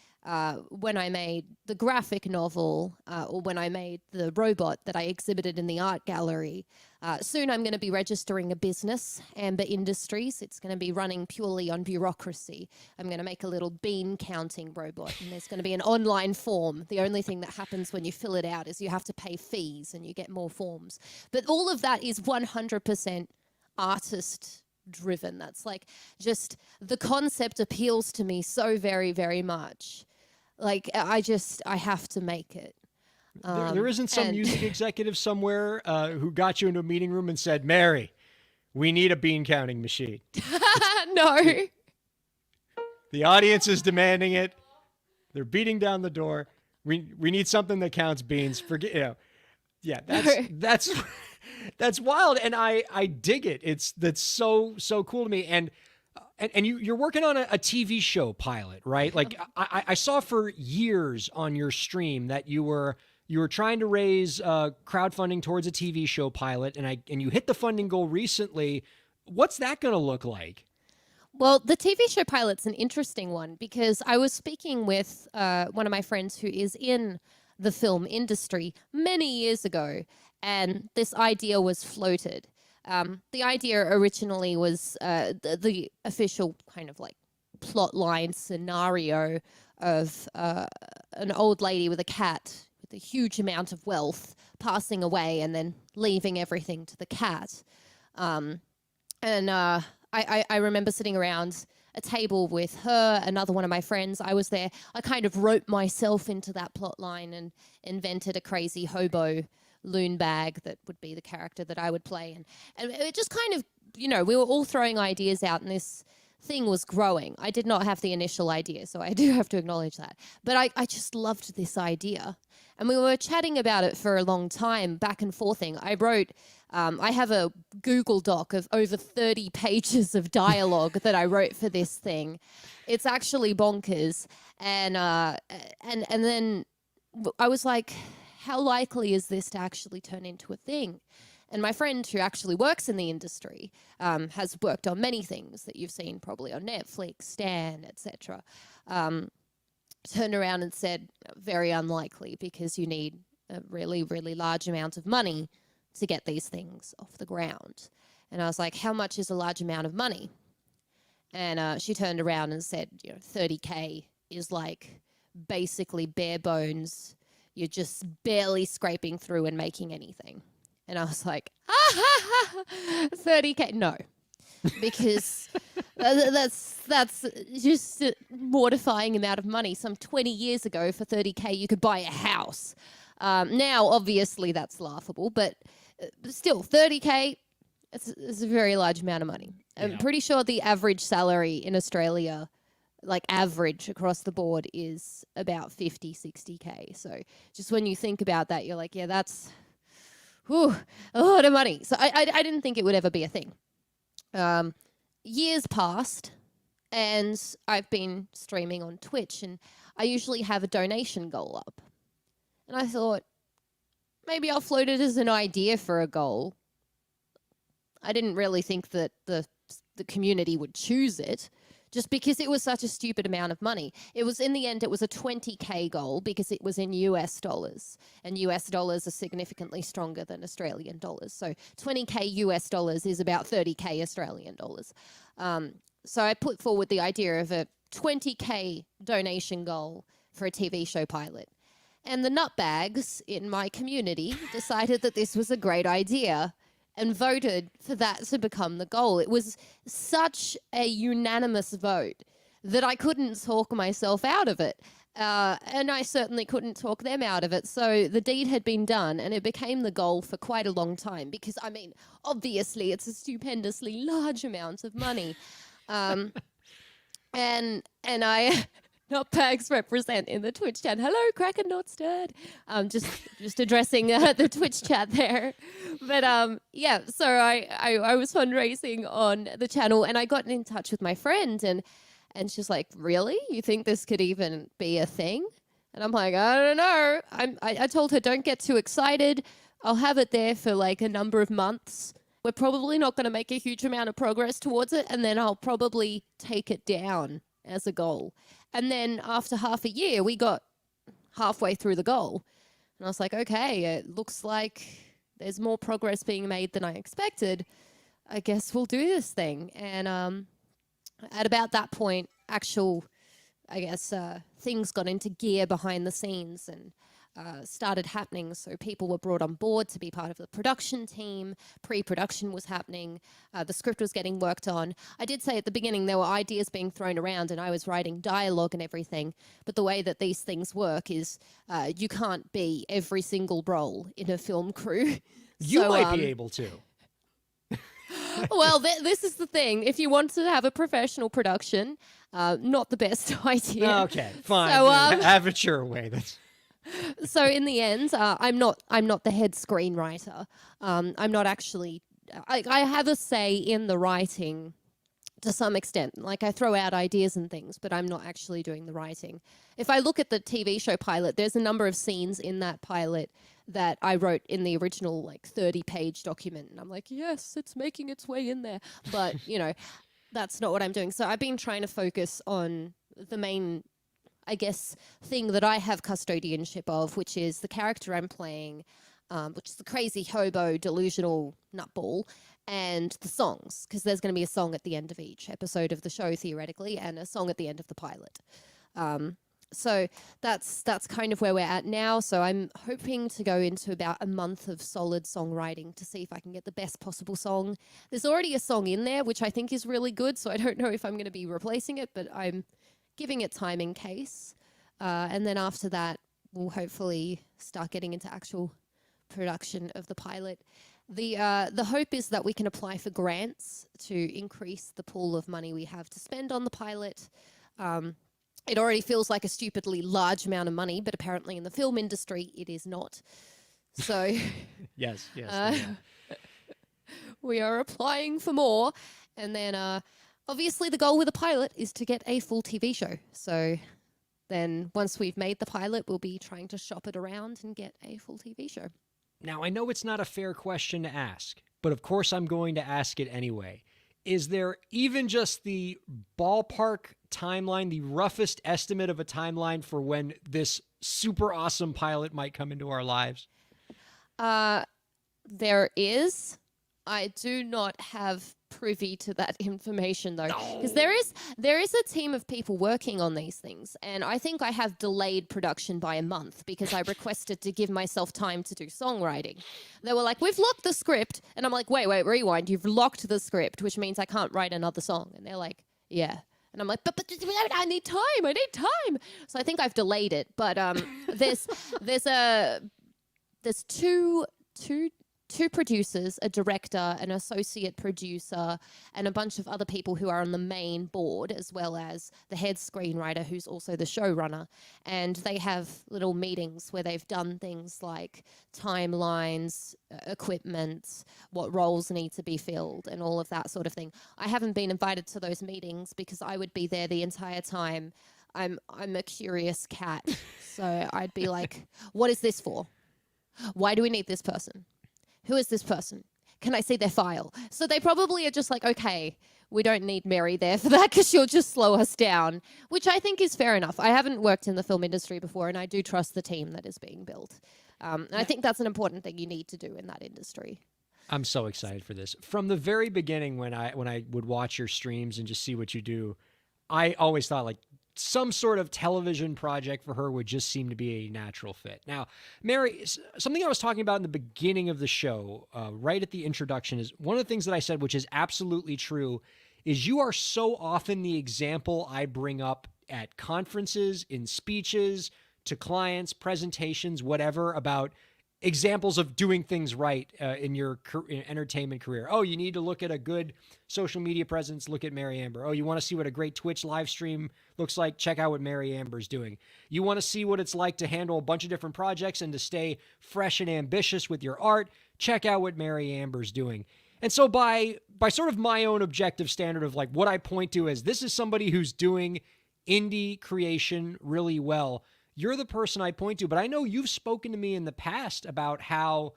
when I made the graphic novel or when I made the robot that I exhibited in the art gallery, soon I'm going to be registering a business, Amber Industries. It's going to be running purely on bureaucracy. I'm going to make a little bean counting robot, and there's going to be an online form. The only thing that happens when you fill it out is you have to pay fees and you get more forms. But all of that is 100% artist driven. That's like, just the concept appeals to me so very, very much. Like, I have to make it. There isn't some music executive somewhere who got you into a meeting room and said, Mary, we need a bean counting machine. No. The audience is demanding it. They're beating down the door. We need something that counts beans. Yeah, that's wild, and I dig it. That's so cool to me. And you're working on a TV show pilot, right? Like I saw for years on your stream that you were trying to raise crowdfunding towards a TV show pilot, and you hit the funding goal recently. What's that going to look like? Well, the TV show pilot's an interesting one, because I was speaking with one of my friends who is in the film industry many years ago, and this idea was floated. The idea originally was the official kind of like plot line scenario of an old lady with a cat with a huge amount of wealth passing away and then leaving everything to the cat. I remember sitting around a table with her, another one of my friends. I was there. I kind of wrote myself into that plot line and invented a crazy hobo loon bag that would be the character that I would play. And it just kind of, we were all throwing ideas out, and this thing was growing. I did not have the initial idea, so I do have to acknowledge that. But I just loved this idea. And we were chatting about it for a long time, back and forthing. I wrote, I have a Google Doc of over 30 pages of dialogue that I wrote for this thing. It's actually bonkers. And then I was like, how likely is this to actually turn into a thing? And my friend, who actually works in the industry, has worked on many things that you've seen probably on Netflix, Stan, etc., turned around and said, very unlikely, because you need a really, really large amount of money to get these things off the ground. And I was like, how much is a large amount of money? And she turned around and said, 30K is like basically bare bones. You're just barely scraping through and making anything. And I was like, 30K? No. Because that's just a mortifying amount of money. Some 20 years ago, for 30K, you could buy a house. Now, obviously, that's laughable, but still, 30K, it's a very large amount of money. Yeah. I'm pretty sure the average salary in Australia, like average across the board, is about 50, 60K. So just when you think about that, you're like, yeah, that's a lot of money. So I didn't think it would ever be a thing. Years passed, and I've been streaming on Twitch, and I usually have a donation goal up. And I thought, maybe I'll float it as an idea for a goal. I didn't really think that the community would choose it, just because it was such a stupid amount of money. It was, in the end, it was a 20K goal because it was in US dollars, and US dollars are significantly stronger than Australian dollars. So 20K US dollars is about 30K Australian dollars. So I put forward the idea of a 20K donation goal for a TV show pilot. And the nutbags in my community decided that this was a great idea and voted for that to become the goal. It was such a unanimous vote that I couldn't talk myself out of it. And I certainly couldn't talk them out of it. So the deed had been done, and it became the goal for quite a long time because, I mean, obviously it's a stupendously large amount of money. And I, not Pags represent in the Twitch chat. Hello, Kraken not stirred. Just addressing the Twitch chat there. But yeah, so I was fundraising on the channel, and I got in touch with my friend, and she's like, "Really? You think this could even be a thing?" And I'm like, "I don't know." I told her, "Don't get too excited. I'll have it there for like a number of months. We're probably not going to make a huge amount of progress towards it, and then I'll probably take it down as a goal." And then after half a year, we got halfway through the goal. And I was like, okay, it looks like there's more progress being made than I expected. I guess we'll do this thing. And at about that point, things got into gear behind the scenes and started happening. So people were brought on board to be part of the production team. Pre-production was happening. The script was getting worked on. I did say at the beginning there were ideas being thrown around and I was writing dialogue and everything. But the way that these things work is you can't be every single role in a film crew. You might be able to. Well, this is the thing. If you want to have a professional production, not the best idea. Okay, fine. So, have it your way. So in the end, I'm not the head screenwriter. I'm not actually. I have a say in the writing to some extent. Like I throw out ideas and things, but I'm not actually doing the writing. If I look at the TV show pilot, there's a number of scenes in that pilot that I wrote in the original like 30-page document, and I'm like, yes, it's making its way in there. But that's not what I'm doing. So I've been trying to focus on the main, I guess, thing that I have custodianship of, which is the character I'm playing, which is the crazy hobo delusional nutball, and the songs, because there's going to be a song at the end of each episode of the show, theoretically, and a song at the end of the pilot. So that's kind of where we're at now. So I'm hoping to go into about a month of solid songwriting to see if I can get the best possible song. There's already a song in there, which I think is really good, so I don't know if I'm going to be replacing it, but I'm giving it time in case. And then after that, we'll hopefully start getting into actual production of the pilot. The hope is that we can apply for grants to increase the pool of money we have to spend on the pilot. It already feels like a stupidly large amount of money, but apparently in the film industry, it is not. So yes. We are applying for more. And then obviously the goal with a pilot is to get a full TV show. So then once we've made the pilot, we'll be trying to shop it around and get a full TV show. Now, I know it's not a fair question to ask, but of course I'm going to ask it anyway. Is there even just the ballpark timeline, the roughest estimate of a timeline for when this super awesome pilot might come into our lives? There is. I do not have privy to that information though, because there is a team of people working on these things, and I think I have delayed production by a month because I requested to give myself time to do songwriting. They were like, "We've locked the script," and I'm like, wait, rewind, you've locked the script, which means I can't write another song. And they're like, yeah. And I'm like, but I need time. So I think I've delayed it, but there's two producers, a director, an associate producer, and a bunch of other people who are on the main board, as well as the head screenwriter, who's also the showrunner. And they have little meetings where they've done things like timelines, equipment, what roles need to be filled, and all of that sort of thing. I haven't been invited to those meetings because I would be there the entire time. I'm a curious cat, so I'd be like, what is this for? Why do we need this person? Who is this person? Can I see their file? So they probably are just like, okay, we don't need Mary there for that because she'll just slow us down, which I think is fair enough. I haven't worked in the film industry before, and I do trust the team that is being built. And I think that's an important thing you need to do in that industry. I'm so excited for this. From the very beginning, when I would watch your streams and just see what you do, I always thought like some sort of television project for her would just seem to be a natural fit. Now, Mary, something I was talking about in the beginning of the show, right at the introduction, is one of the things that I said, which is absolutely true, is you are so often the example I bring up at conferences, in speeches, to clients, presentations, whatever, about examples of doing things right in your entertainment career. Oh, you need to look at a good social media presence, look at Mary Amber. Oh, you want to see what a great Twitch live stream looks like? Check out what Mary Amber's doing. You want to see what it's like to handle a bunch of different projects and to stay fresh and ambitious with your art? Check out what Mary Amber's doing. And so by sort of my own objective standard of like what I point to as this is somebody who's doing indie creation really well, you're the person I point to. But I know you've spoken to me in the past about how,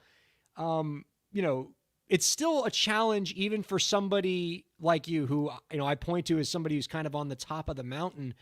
it's still a challenge even for somebody like you who, I point to as somebody who's kind of on the top of the mountain.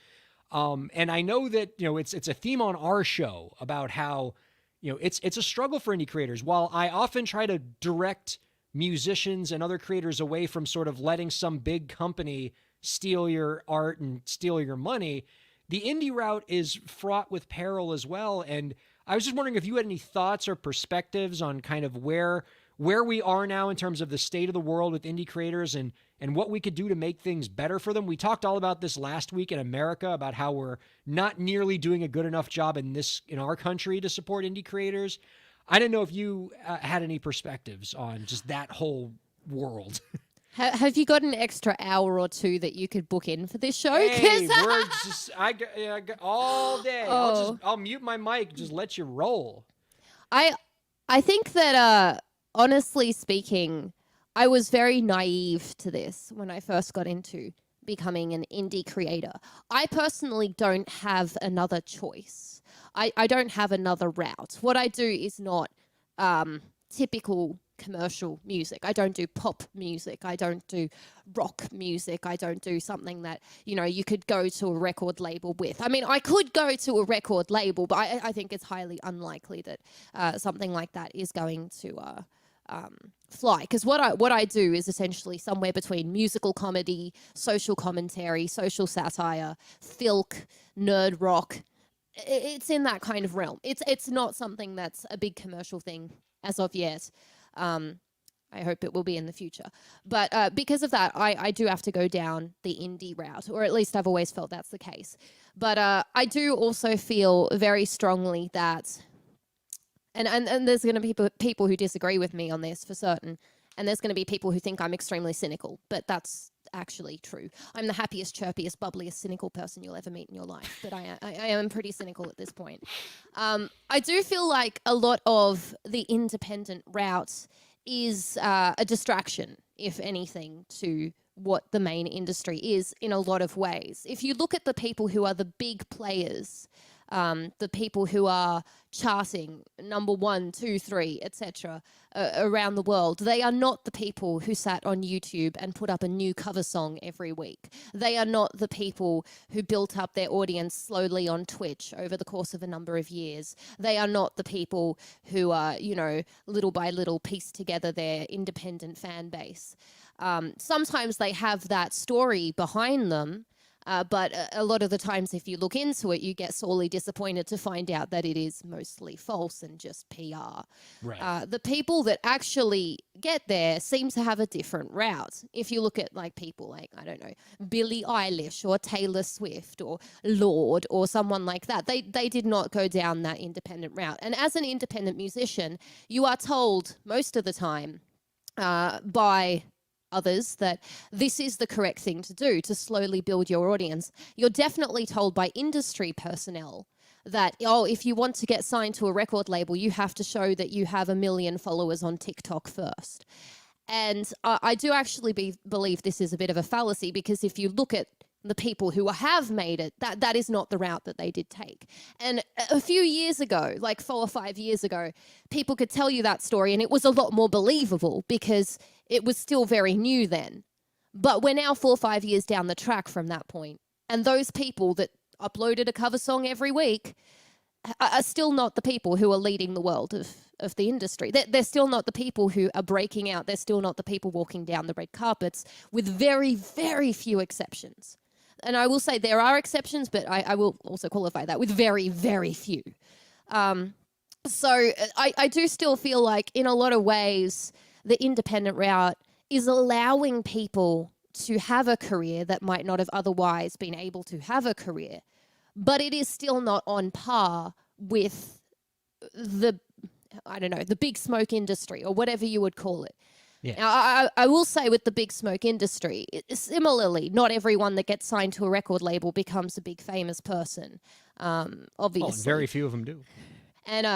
And I know that, it's a theme on our show about how, it's a struggle for indie creators. While I often try to direct musicians and other creators away from sort of letting some big company steal your art and steal your money, the indie route is fraught with peril as well. And I was just wondering if you had any thoughts or perspectives on kind of where we are now in terms of the state of the world with indie creators and what we could do to make things better for them. We talked all about this last week in America about how we're not nearly doing a good enough job in our country to support indie creators. I didn't know if you had any perspectives on just that whole world. Have you got an extra hour or two that you could book in for this show? Hey, I got all day. Oh. I'll mute my mic, just let you roll. I think that honestly speaking, I was very naive to this when I first got into becoming an indie creator. I personally don't have another choice. I don't have another route. What I do is not typical commercial music. I don't do pop music. I don't do rock music. I don't do something that, you could go to a record label with. I mean, I could go to a record label, but I think it's highly unlikely that something like that is going to fly. Because what I do is essentially somewhere between musical comedy, social commentary, social satire, filk, nerd rock. It's in that kind of realm. It's not something that's a big commercial thing as of yet. I hope it will be in the future. But because of that, I do have to go down the indie route, or at least I've always felt that's the case. But I do also feel very strongly that, and there's going to be people who disagree with me on this for certain, and there's going to be people who think I'm extremely cynical, but that's actually true. I'm the happiest, chirpiest, bubbliest, cynical person you'll ever meet in your life, but I am pretty cynical at this point. I do feel like a lot of the independent route is a distraction, if anything, to what the main industry is in a lot of ways. If you look at the people who are the big players, the people who are charting number 1, 2, 3, etc. Around the world, they are not the people who sat on YouTube and put up a new cover song every week. They are not the people who built up their audience slowly on Twitch over the course of a number of years. They are not the people who are, little by little pieced together their independent fan base. Sometimes they have that story behind them, but a lot of the times, if you look into it, you get sorely disappointed to find out that it is mostly false and just PR. Right. The people that actually get there seem to have a different route. If you look at people like, I don't know, Billie Eilish or Taylor Swift or Lorde or someone like that, they did not go down that independent route. And as an independent musician, you are told most of the time by others that this is the correct thing to do to slowly build your audience. You're definitely told by industry personnel that, if you want to get signed to a record label, you have to show that you have 1 million followers on TikTok first. And I do actually believe this is a bit of a fallacy, because if you look at the people who have made it, that is not the route that they did take. And a few years ago, like 4 or 5 years ago, people could tell you that story and it was a lot more believable because it was still very new then. But we're now 4 or 5 years down the track from that point, and those people that uploaded a cover song every week are still not the people who are leading the world of the industry. They're still not the people who are breaking out. They're still not the people walking down the red carpets, with very, very few exceptions. And I will say there are exceptions, but I will also qualify that with very, very few. So I do still feel like in a lot of ways the independent route is allowing people to have a career that might not have otherwise been able to have a career, but it is still not on par with the, I don't know, the big smoke industry or whatever you would call it. Yeah. Now, I will say with the big smoke industry, similarly, not everyone that gets signed to a record label becomes a big famous person, obviously. Well, very few of them do. And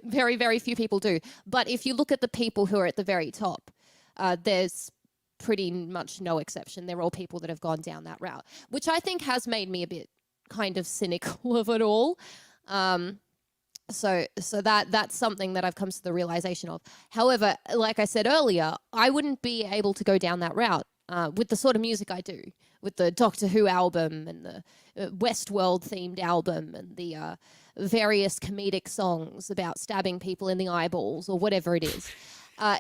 very, very few people do. But if you look at the people who are at the very top, there's pretty much no exception. They're all people that have gone down that route, which I think has made me a bit kind of cynical of it all. So that's something that I've come to the realization of. However, like I said earlier, I wouldn't be able to go down that route with the sort of music I do, with the Doctor Who album and the Westworld themed album and the various comedic songs about stabbing people in the eyeballs or whatever it is.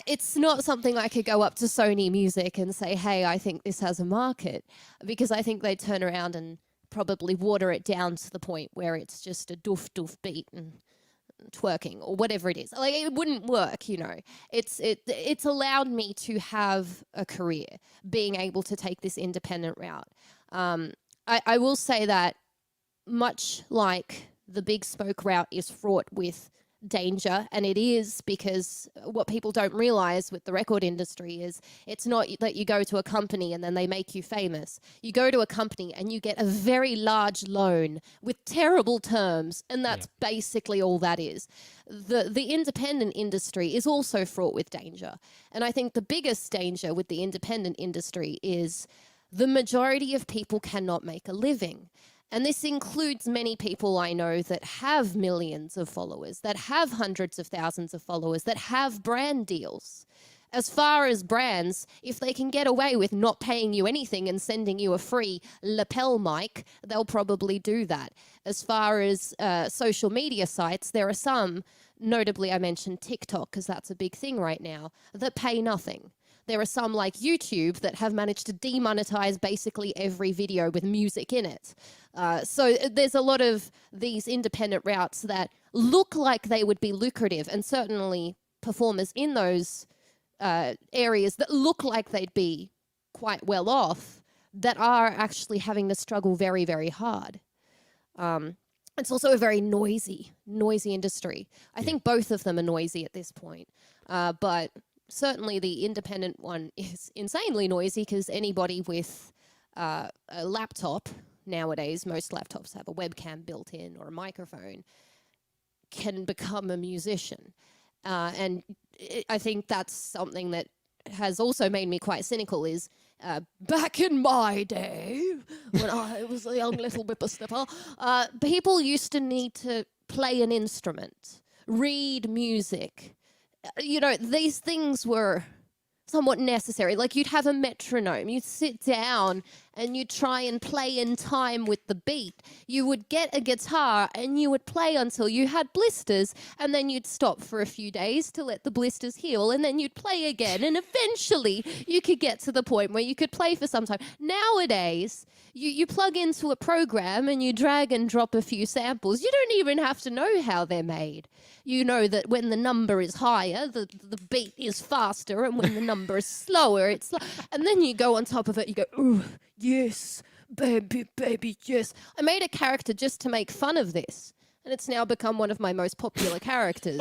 It's not something I could go up to Sony Music and say, hey, I think this has a market, because I think they'd turn around and probably water it down to the point where it's just a doof doof beat and twerking or whatever it is. Like, it wouldn't work, you know. It's allowed me to have a career, being able to take this independent route. I will say that much like the big smoke route is fraught with danger, and it is, because what people don't realize with the record industry is it's not that you go to a company and then they make you famous. You go to a company and you get a very large loan with terrible terms, and that's basically all that is. The independent industry is also fraught with danger, and I think the biggest danger with the independent industry is the majority of people cannot make a living. And this includes many people I know that have millions of followers, that have hundreds of thousands of followers, that have brand deals. As far as brands, if they can get away with not paying you anything and sending you a free lapel mic, they'll probably do that. As far as social media sites, there are some, notably I mentioned TikTok because that's a big thing right now, that pay nothing. There are some like YouTube that have managed to demonetize basically every video with music in it. So there's a lot of these independent routes that look like they would be lucrative, and certainly performers in those areas that look like they'd be quite well off, that are actually having to struggle very, very hard. It's also a very noisy industry. I think both of them are noisy at this point. But certainly the independent one is insanely noisy, because anybody with a laptop nowadays, most laptops have a webcam built in or a microphone, can become a musician. And I think that's something that has also made me quite cynical is back in my day, when I was a young little whippersnapper, people used to need to play an instrument, read music. You know, these things were somewhat necessary. Like, you'd have a metronome, you'd sit down and you'd try and play in time with the beat. You would get a guitar and you would play until you had blisters, and then you'd stop for a few days to let the blisters heal, and then you'd play again, and eventually you could get to the point where you could play for some time. Nowadays, you plug into a program and you drag and drop a few samples. You don't even have to know how they're made. You know that when the number is higher, the beat is faster, and when the number is slower, it's slow. And then you go on top of it, you go, ooh, yes, baby, baby, yes. I made a character just to make fun of this, and it's now become one of my most popular characters.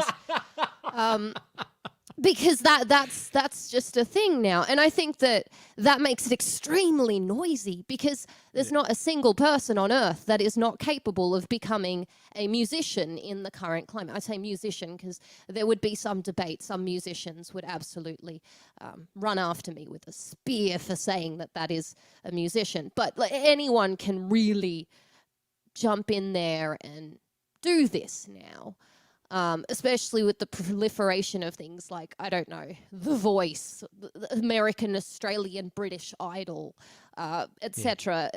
Because that's just a thing now. And I think that makes it extremely noisy, because there's not a single person on earth that is not capable of becoming a musician in the current climate. I say musician because there would be some debate. Some musicians would absolutely run after me with a spear for saying that is a musician. But like, anyone can really jump in there and do this now. Especially with the proliferation of things like, I don't know, The Voice, the American, Australian, British Idol, etc.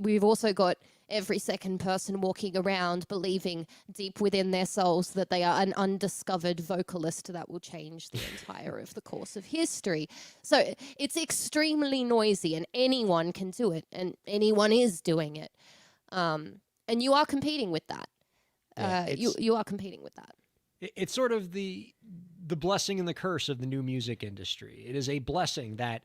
We've also got every second person walking around believing deep within their souls that they are an undiscovered vocalist that will change the entire of the course of history. So it's extremely noisy, and anyone can do it, and anyone is doing it. And you are competing with that. You are competing with that. It's sort of the blessing and the curse of the new music industry. It is a blessing that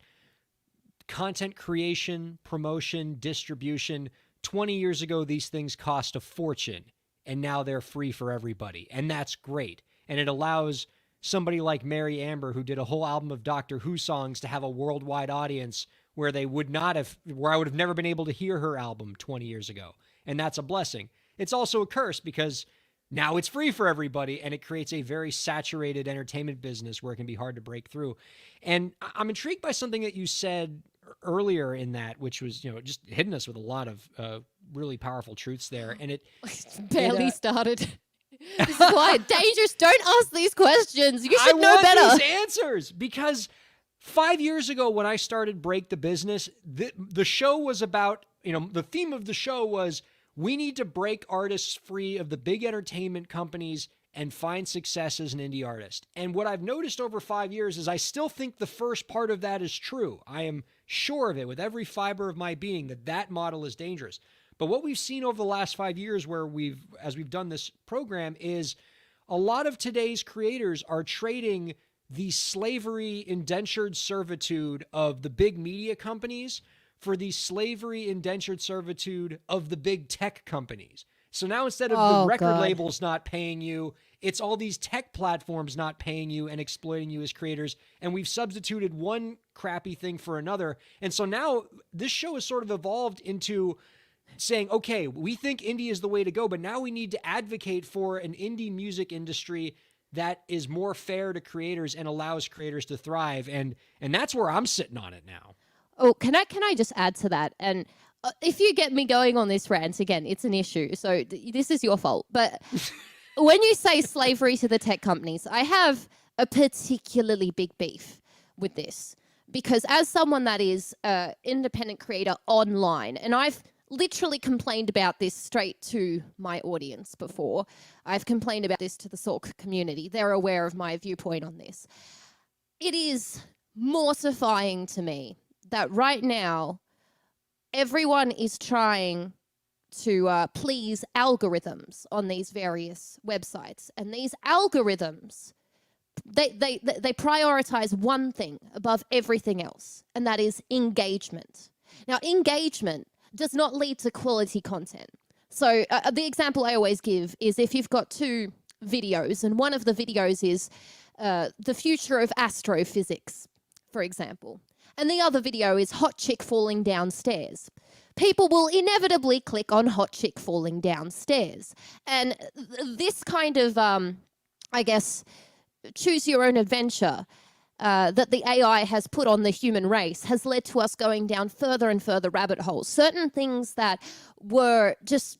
content creation, promotion, distribution. 20 years ago, these things cost a fortune, and now they're free for everybody. And that's great. And it allows somebody like Mary Amber, who did a whole album of Doctor Who songs, to have a worldwide audience where I would have never been able to hear her album 20 years ago. And that's a blessing. It's also a curse because now it's free for everybody, and it creates a very saturated entertainment business where it can be hard to break through. And I'm intrigued by something that you said earlier in that, which was, just hitting us with a lot of really powerful truths there. And it barely started. This is why dangerous. Don't ask these questions. You should know better. I want these answers because 5 years ago when I started Break the Business, the show was about, the theme of the show was we need to break artists free of the big entertainment companies and find success as an indie artist. And what I've noticed over 5 years is I still think the first part of that is true. I am sure of it with every fiber of my being that model is dangerous. But what we've seen over the last 5 years as we've done this program is a lot of today's creators are trading the slavery indentured servitude of the big media companies for the slavery indentured servitude of the big tech companies. So now instead of the record labels not paying you, it's all these tech platforms not paying you and exploiting you as creators. And we've substituted one crappy thing for another. And so now this show has sort of evolved into saying, okay, we think indie is the way to go, but now we need to advocate for an indie music industry that is more fair to creators and allows creators to thrive. And that's where I'm sitting on it now. Oh, can I just add to that? And if you get me going on this rant again, it's an issue. So this is your fault. But when you say slavery to the tech companies, I have a particularly big beef with this. Because as someone that is an independent creator online, and I've literally complained about this straight to my audience before. I've complained about this to the Salk community. They're aware of my viewpoint on this. It is mortifying to me that right now everyone is trying to please algorithms on these various websites. And these algorithms, they prioritize one thing above everything else, and that is engagement. Now, engagement does not lead to quality content. So the example I always give is if you've got two videos, and one of the videos is the future of astrophysics, for example, and the other video is hot chick falling downstairs. People will inevitably click on hot chick falling downstairs. And this kind of, choose your own adventure that the AI has put on the human race has led to us going down further and further rabbit holes. Certain things that were just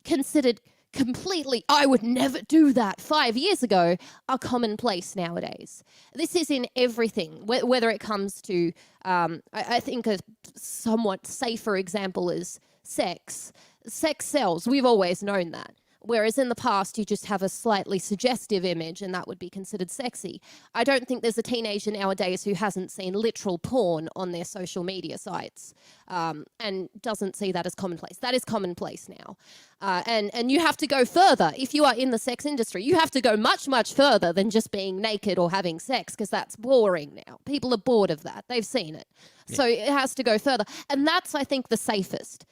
considered completely, I would never do that 5 years ago, are commonplace nowadays. This is in everything, whether it comes to, I think a somewhat safer example is sex. Sex sells. We've always known that. Whereas in the past, you just have a slightly suggestive image and that would be considered sexy. I don't think there's a teenager nowadays who hasn't seen literal porn on their social media sites and doesn't see that as commonplace. That is commonplace now. And you have to go further. If you are in the sex industry, you have to go much, much further than just being naked or having sex, because that's boring now. People are bored of that. They've seen it. Yeah. So it has to go further. And that's, I think, the safest.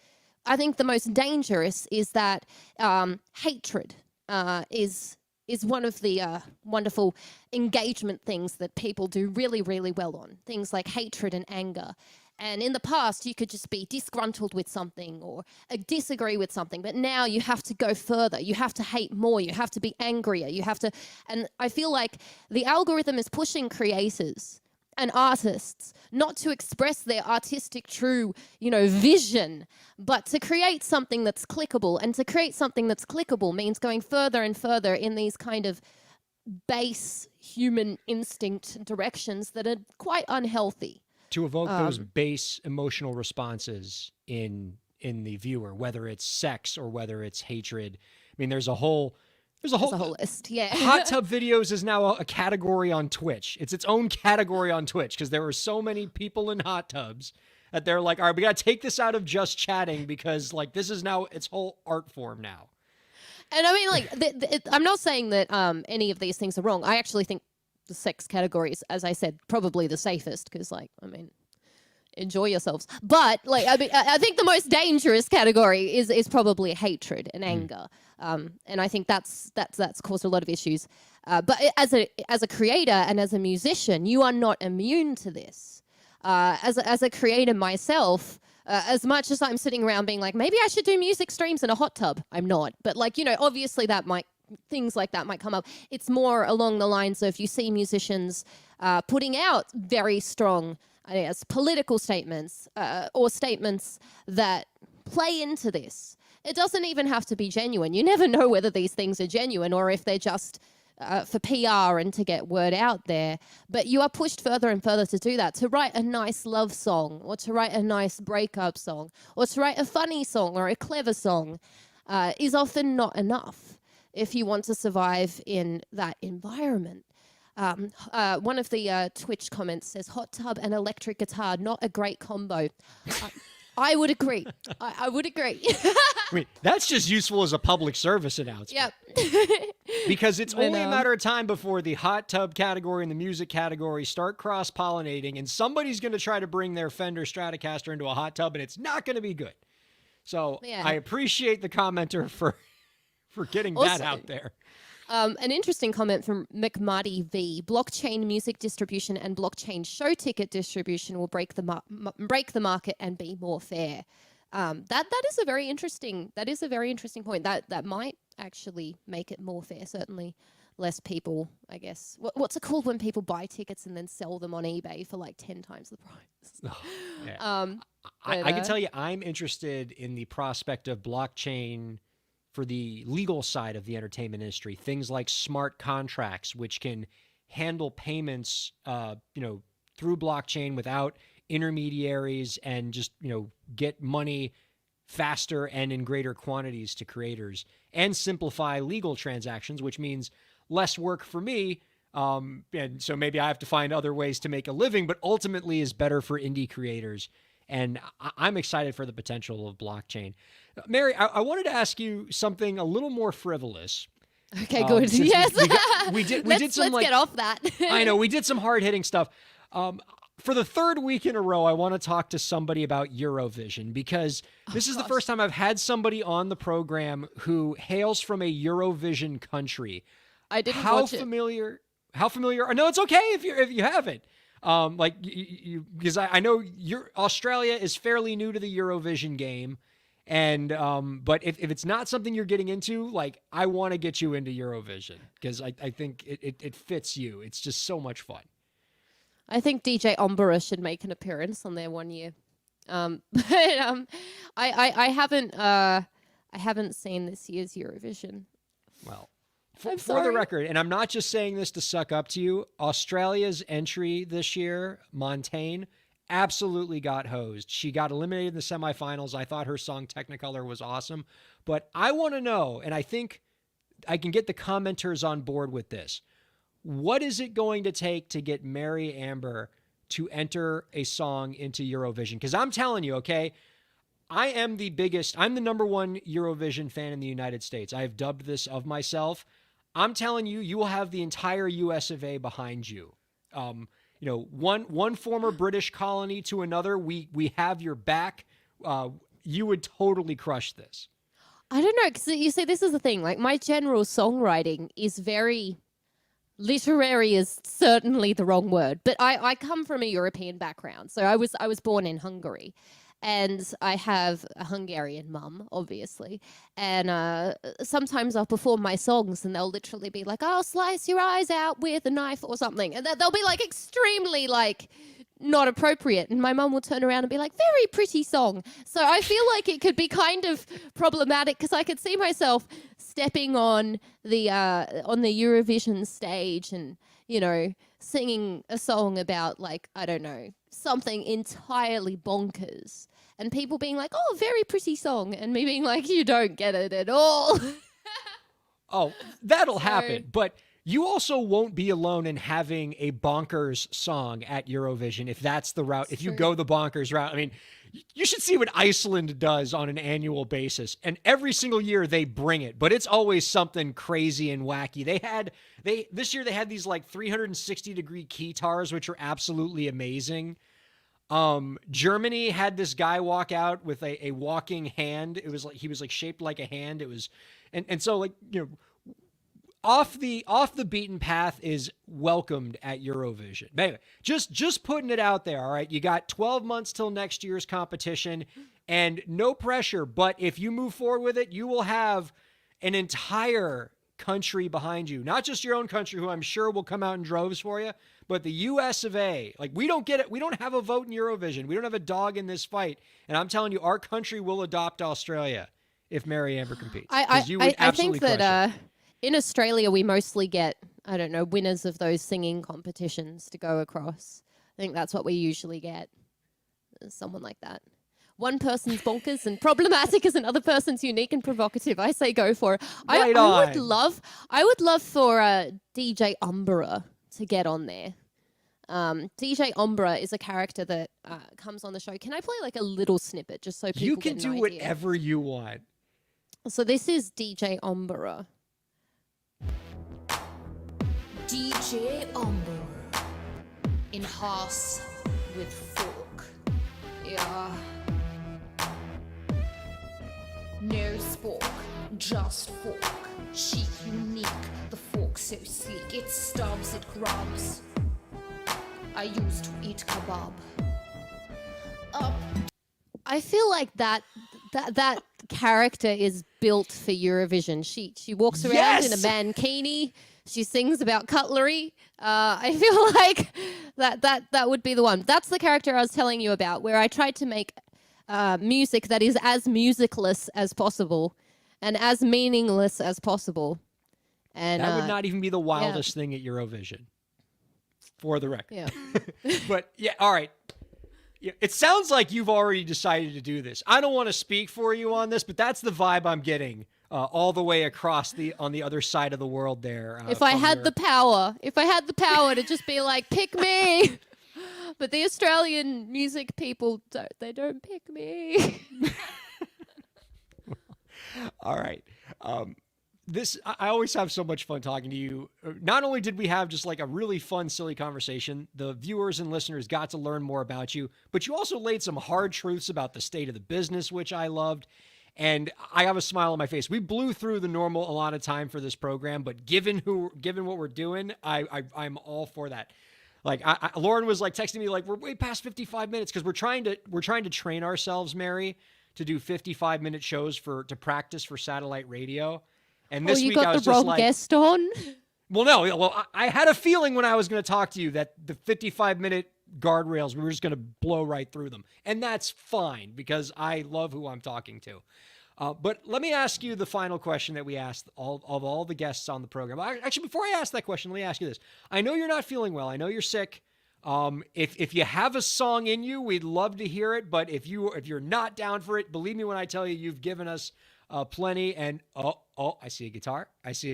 I think the most dangerous is that hatred is one of the wonderful engagement things that people do really, really well on. Things like hatred and anger. And in the past, you could just be disgruntled with something or disagree with something. But now you have to go further. You have to hate more. You have to be angrier. You have to. And I feel like the algorithm is pushing creators and artists not to express their artistic true, vision, but to create something that's clickable. And to create something that's clickable means going further and further in these kind of base human instinct directions that are quite unhealthy. To evoke those base emotional responses in the viewer, whether it's sex or whether it's hatred. I mean, there's a whole list, yeah. Hot tub videos is now a category on Twitch. It's its own category on Twitch because there are so many people in hot tubs that they're like, all right, we got to take this out of just chatting because this is now its whole art form now. And I mean, I'm not saying that any of these things are wrong. I actually think the sex category is, as I said, probably the safest because, enjoy yourselves. But like, I mean, I think the most dangerous category is probably hatred and anger. And I think that's caused a lot of issues. But as a creator and as a musician, you are not immune to this. As a creator myself, as much as I'm sitting around being like, maybe I should do music streams in a hot tub, I'm not. But like, you know, obviously things like that might come up. It's more along the lines of you see musicians putting out very strong, I guess, political statements or statements that play into this. It doesn't even have to be genuine. You never know whether these things are genuine or if they're just for PR and to get word out there. But you are pushed further and further to do that, to write a nice love song or to write a nice breakup song or to write a funny song or a clever song is often not enough if you want to survive in that environment. One of the Twitch comments says, hot tub and electric guitar, not a great combo. I would agree. I would agree. I mean, that's just useful as a public service announcement. Yep. Because it's only a matter of time before the hot tub category and the music category start cross-pollinating, and somebody's going to try to bring their Fender Stratocaster into a hot tub, and it's not going to be good. So I appreciate the commenter for getting that out there. An interesting comment from McMarty V. Blockchain music distribution and blockchain show ticket distribution will break the market and be more fair. That is a very interesting point. That might actually make it more fair. Certainly, less people, I guess. What's it called when people buy tickets and then sell them on eBay for like 10 times the price? Oh, yeah. I can tell you, I'm interested in the prospect of blockchain for the legal side of the entertainment industry, things like smart contracts, which can handle payments, through blockchain without intermediaries and just, get money faster and in greater quantities to creators and simplify legal transactions, which means less work for me. And so maybe I have to find other ways to make a living, but ultimately is better for indie creators. And I'm excited for the potential of blockchain. Mary, I wanted to ask you something a little more frivolous. Okay, good. Yes. We did some let's get off that. I know, we did some hard-hitting stuff. For the third week in a row, I want to talk to somebody about Eurovision because this is the first time I've had somebody on the program who hails from a Eurovision country. I didn't watch it. How familiar? No, it's okay if you haven't. Because I know Australia is fairly new to the Eurovision game, and but if it's not something you're getting into, like I want to get you into Eurovision because I think it fits you. It's just so much fun. I think DJ Ombera should make an appearance on there one year. I haven't seen this year's Eurovision. Well. For the record, and I'm not just saying this to suck up to you, Australia's entry this year, Montaigne, absolutely got hosed. She got eliminated in the semifinals. I thought her song Technicolor was awesome. But I want to know, and I think I can get the commenters on board with this. What is it going to take to get Mary Amber to enter a song into Eurovision? Because I'm telling you, okay, I'm the number one Eurovision fan in the United States. I have dubbed this of myself. I'm telling you, you will have the entire US of A behind you. One former British colony to another, we have your back. You would totally crush this. I don't know, because you see, this is the thing. Like, my general songwriting is very literary is certainly the wrong word, but I come from a European background. So I was born in Hungary. And I have a Hungarian mum, obviously. And sometimes I'll perform my songs and they'll literally be like, I'll slice your eyes out with a knife or something. And they'll be like extremely like not appropriate. And my mum will turn around and be like, very pretty song. So I feel like it could be kind of problematic because I could see myself stepping on the Eurovision stage and, singing a song about like, I don't know, something entirely bonkers. And people being like, oh, very pretty song. And me being like, you don't get it at all. Oh, that'll happen. But you also won't be alone in having a bonkers song at Eurovision if that's the route. If you go the bonkers route. I mean, you should see what Iceland does on an annual basis. And every single year they bring it. But it's always something crazy and wacky. This year they had these like 360-degree keytars, which are absolutely amazing. Germany had this guy walk out with a walking hand. It was like he was like shaped like a hand. It was, and so like off the beaten path is welcomed at Eurovision. But anyway, just putting it out there. All right, you got 12 months till next year's competition, and no pressure. But if you move forward with it, you will have an entire country behind you, not just your own country, who I'm sure will come out in droves for you, but the US of A. Like, we don't get it. We don't have a vote in Eurovision. We don't have a dog in this fight. And I'm telling you, our country will adopt Australia if Mary Amber competes. I think that in Australia we mostly get, I don't know, winners of those singing competitions to go across. I think that's what we usually get. Someone like that. One person's bonkers and problematic is another person's unique and provocative. I say go for it. I would love for DJ Umbra to get on there. DJ Umbra is a character that comes on the show. Can I play like a little snippet just so people You can get an do idea? whatever you want. So this is DJ Umbra. DJ Umber in horse with fork. Yeah. No spork, just fork. Chic, unique, the fork so sleek. It stubs, it grubs. I used to eat kebab. Up. I feel like that character is built for Eurovision. She walks around in a mankini. She sings about cutlery. I feel like that would be the one. That's the character I was telling you about, where I tried to make music that is as musicless as possible and as meaningless as possible. And that would not even be the wildest thing at Eurovision, for the record. Yeah. But yeah, all right. Yeah, it sounds like you've already decided to do this. I don't want to speak for you on this, but that's the vibe I'm getting all the way across on the other side of the world there. If I had the power to just be like, pick me. But the Australian music people, they don't pick me. All right. I always have so much fun talking to you. Not only did we have just like a really fun, silly conversation, the viewers and listeners got to learn more about you, but you also laid some hard truths about the state of the business, which I loved. And I have a smile on my face. We blew through the normal allotted time for this program, but given what we're doing, I'm all for that. Like Lauren was like texting me like, we're way past 55 minutes because we're trying to train ourselves, Mary, to do 55-minute shows to practice for satellite radio. And this week I was the just wrong like, guest on. Well, no. Well, I had a feeling when I was going to talk to you that the 55-minute guardrails, we were just going to blow right through them. And that's fine because I love who I'm talking to. But let me ask you the final question that we asked all the guests on the program. Actually, before I ask that question, let me ask you this. I know you're not feeling well. I know you're sick. If you have a song in you, we'd love to hear it. But if you're not down for it, believe me when I tell you, you've given us plenty. And I see a guitar. It's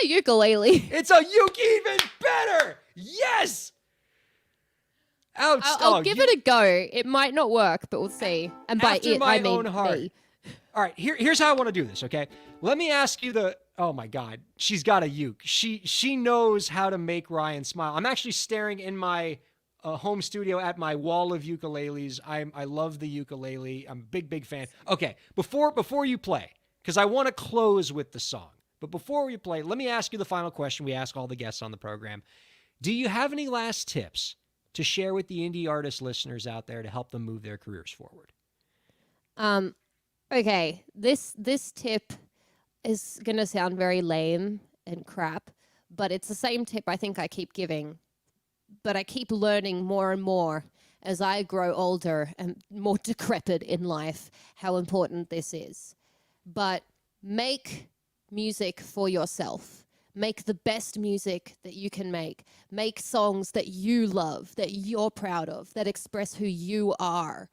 a ukulele. It's a uke, even better. Yes. I'll give it a go. It might not work, but we'll see. And by After it, my I mean own heart. me. All right, here's how I want to do this, okay? Let me ask you oh my God, she's got a uke. She knows how to make Ryan smile. I'm actually staring in my home studio at my wall of ukuleles. I love the ukulele. I'm a big fan. Okay, before you play, because I want to close with the song. But before you play, let me ask you the final question we ask all the guests on the program. Do you have any last tips to share with the indie artist listeners out there to help them move their careers forward? Okay, this tip is going to sound very lame and crap, but it's the same tip I think I keep giving. But I keep learning more and more as I grow older and more decrepit in life how important this is. But make music for yourself. Make the best music that you can make. Make songs that you love, that you're proud of, that express who you are.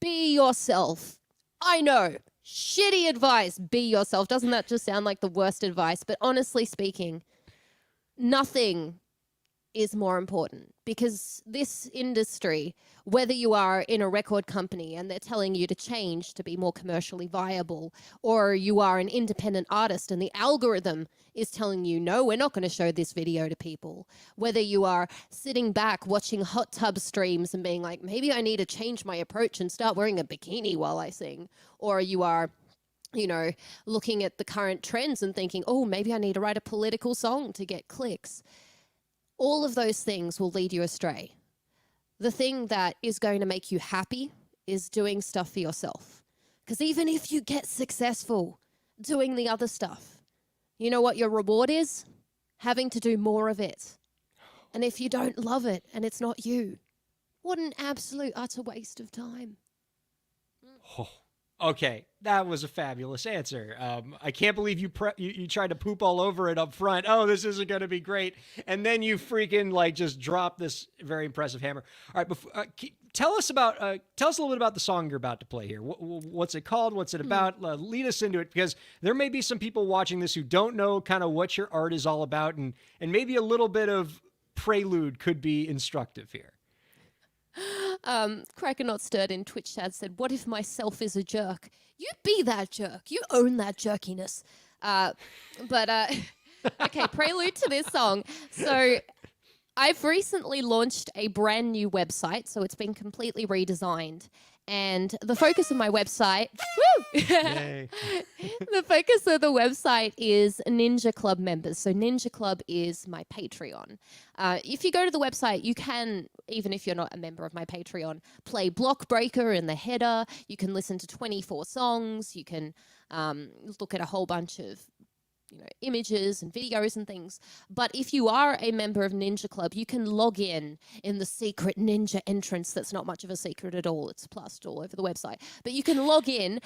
Be yourself. I know, shitty advice, be yourself. Doesn't that just sound like the worst advice? But honestly speaking, nothing is more important, because this industry, whether you are in a record company and they're telling you to change to be more commercially viable, or you are an independent artist and the algorithm is telling you, no, we're not going to show this video to people, whether you are sitting back watching hot tub streams and being like, maybe I need to change my approach and start wearing a bikini while I sing, or you are looking at the current trends and thinking, oh, maybe I need to write a political song to get clicks. All of those things will lead you astray. The thing that is going to make you happy is doing stuff for yourself. Because even if you get successful doing the other stuff, you know what your reward is? Having to do more of it. And if you don't love it and it's not you, what an absolute utter waste of time. Oh, okay, that was a fabulous answer. I can't believe you tried to poop all over it up front. Oh, this isn't going to be great, and then you freaking just drop this very impressive hammer. All right, tell us a little bit about the song you're about to play here. What's it called? What's it about? Lead us into it, because there may be some people watching this who don't know kind of what your art is all about, and maybe a little bit of prelude could be instructive here. Cracker Not Stirred in Twitch chat said, what if myself is a jerk? You be that jerk. You own that jerkiness. Okay, prelude to this song. So I've recently launched a brand new website, so it's been completely redesigned. And the focus of my website, the focus of the website is Ninja Club members. So Ninja Club is my Patreon. If you go to the website, you can, even if you're not a member of my Patreon, play Block Breaker in the header. You can listen to 24 songs. You can look at a whole bunch of images and videos and things. But if you are a member of Ninja Club, you can log in the secret ninja entrance. That's not much of a secret at all. It's plastered all over the website. But you can log in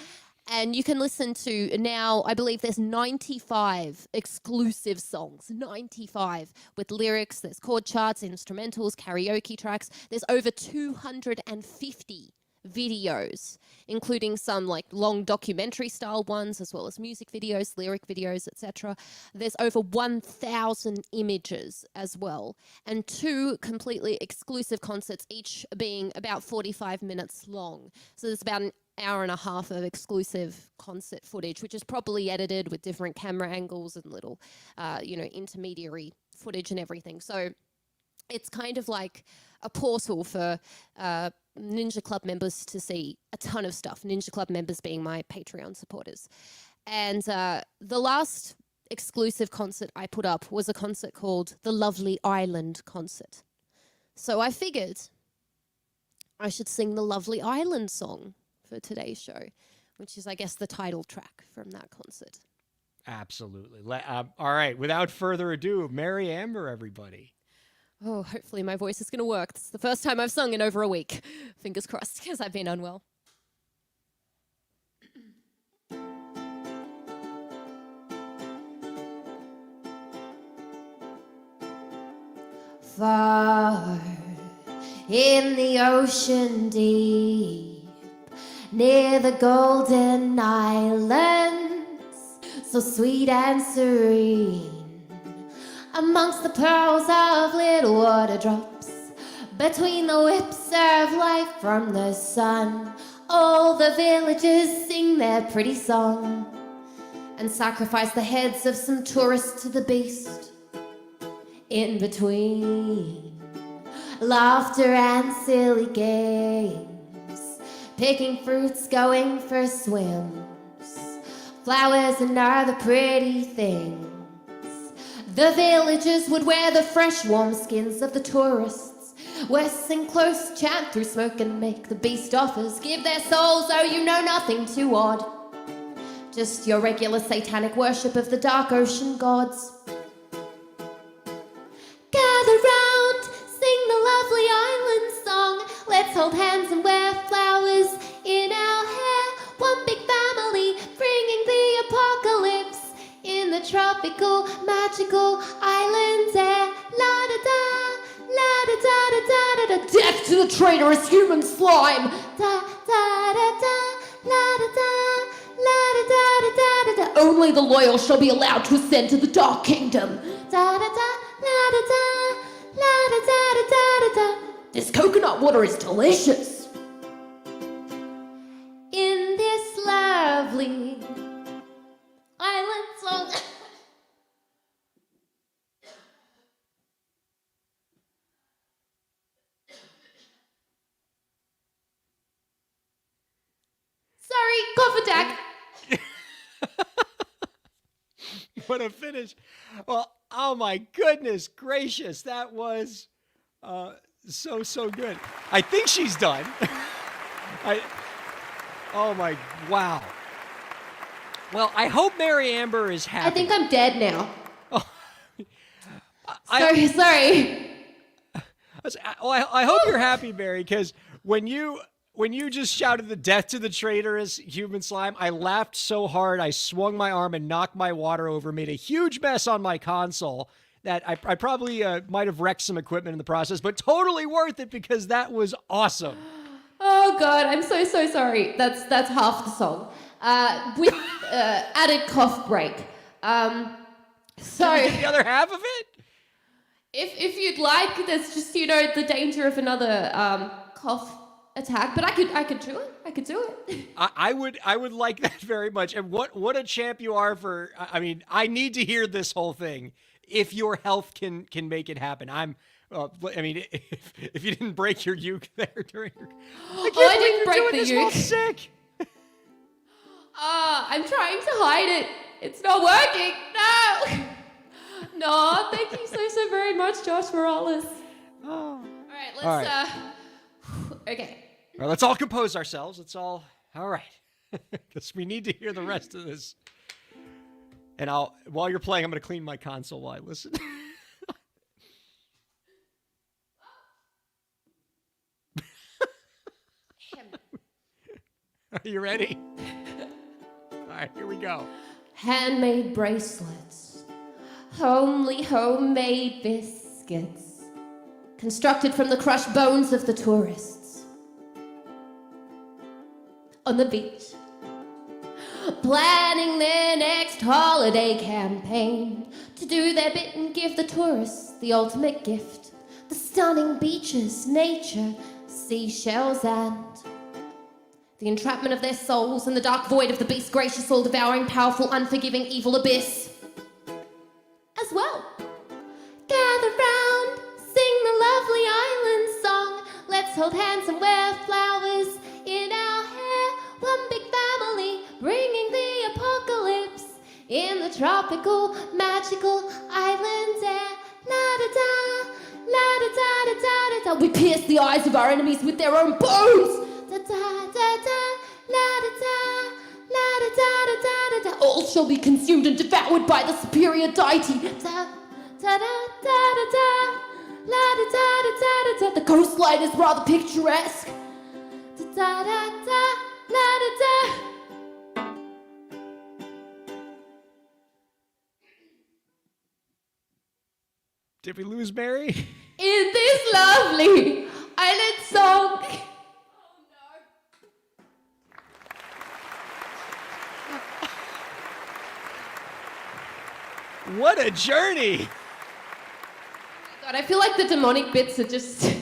and you can listen to, now I believe there's 95 exclusive songs, 95 with lyrics. There's chord charts, instrumentals, karaoke tracks. There's over 250 videos, including some long documentary style ones, as well as music videos, lyric videos, etc. There's over 1,000 images as well, and 2 completely exclusive concerts, each being about 45 minutes long. So there's about an hour and a half of exclusive concert footage, which is probably edited with different camera angles and little intermediary footage and everything. So it's kind of like a portal for Ninja Club members to see a ton of stuff. Ninja Club members being my Patreon supporters. And the last exclusive concert I put up was a concert called the Lovely Island Concert. So I figured I should sing the Lovely Island song for today's show, which is, I guess, the title track from that concert. Absolutely. All right, without further ado, Mary Amber, everybody. Oh, hopefully my voice is going to work. It's the first time I've sung in over a week. Fingers crossed, because I've been unwell. Far in the ocean deep, near the golden islands, so sweet and serene, amongst the pearls of little water drops, between the whips of light from the sun, all the villagers sing their pretty song and sacrifice the heads of some tourists to the beast. In between laughter and silly games, picking fruits, going for swims, flowers and other pretty things, the villagers would wear the fresh warm skins of the tourists, whistle close, chant through smoke and make the beast offers, give their souls, oh you know nothing too odd, just your regular satanic worship of the dark ocean gods. Gather round, sing the Lovely Island song, let's hold hands and wear flowers in our hair, one big family bringing the apocalypse in the tropical, magical islands air. La-da-da, la-da-da-da-da-da-da, death to the traitorous human slime. Da-da-da-da, la-da-da, la-da-da-da-da-da, only the loyal shall be allowed to ascend to the Dark Kingdom. Da-da-da, la-da-da, la-da-da. This coconut water is delicious. In this lovely island song. Sorry, cough attack. What a finish. Well, oh my goodness gracious. That was so good. I think she's done. Oh my, wow. Well, I hope Mary Amber is happy. I think I'm dead now. Oh, Sorry. I hope you're happy, Mary, because when you just shouted the death to the traitorous human slime, I laughed so hard I swung my arm and knocked my water over, made a huge mess on my console that I probably might have wrecked some equipment in the process, but totally worth it because that was awesome. Oh God, I'm so sorry. That's half the song. With added cough break. So The other half of it? if you'd like, there's just the danger of another cough attack, but I could do it. I could do it. I would like that very much. And what a champ you are for. I mean, I need to hear this whole thing if your health can make it happen. I mean, if you didn't break your uke there during your. I didn't break the this uke. while sick. I'm trying to hide it. It's not working. No, thank you so very much, Josh Morales. Oh. All right, let's. All right. Okay. All right, let's all compose ourselves. It's all right, because we need to hear the rest of this. And while you're playing, I'm going to clean my console while I listen. Are you ready? All right, here we go. Handmade bracelets, homemade biscuits, constructed from the crushed bones of the tourists on the beach, planning their next holiday campaign to do their bit and give the tourists the ultimate gift, the stunning beaches, nature, seashells, and the entrapment of their souls in the dark void of the beast, gracious, all-devouring, powerful, unforgiving, evil abyss. As well. Gather round, sing the lovely island song. Let's hold hands and wear flowers in our hair. One big family, bringing the apocalypse in the tropical, magical island air. La-da-da, la-da-da-da-da-da-da. We pierce the eyes of our enemies with their own bones. Da-da-da-da, la-da-da, la-da-da-da-da-da. All shall be consumed and devoured by the superior deity. Da-da-da-da-da, la-da-da-da-da-da. The coastline is rather picturesque. Da-da-da, la-da-da. Did we lose Mary? In this lovely island song. What a journey! God, I feel like the demonic bits are just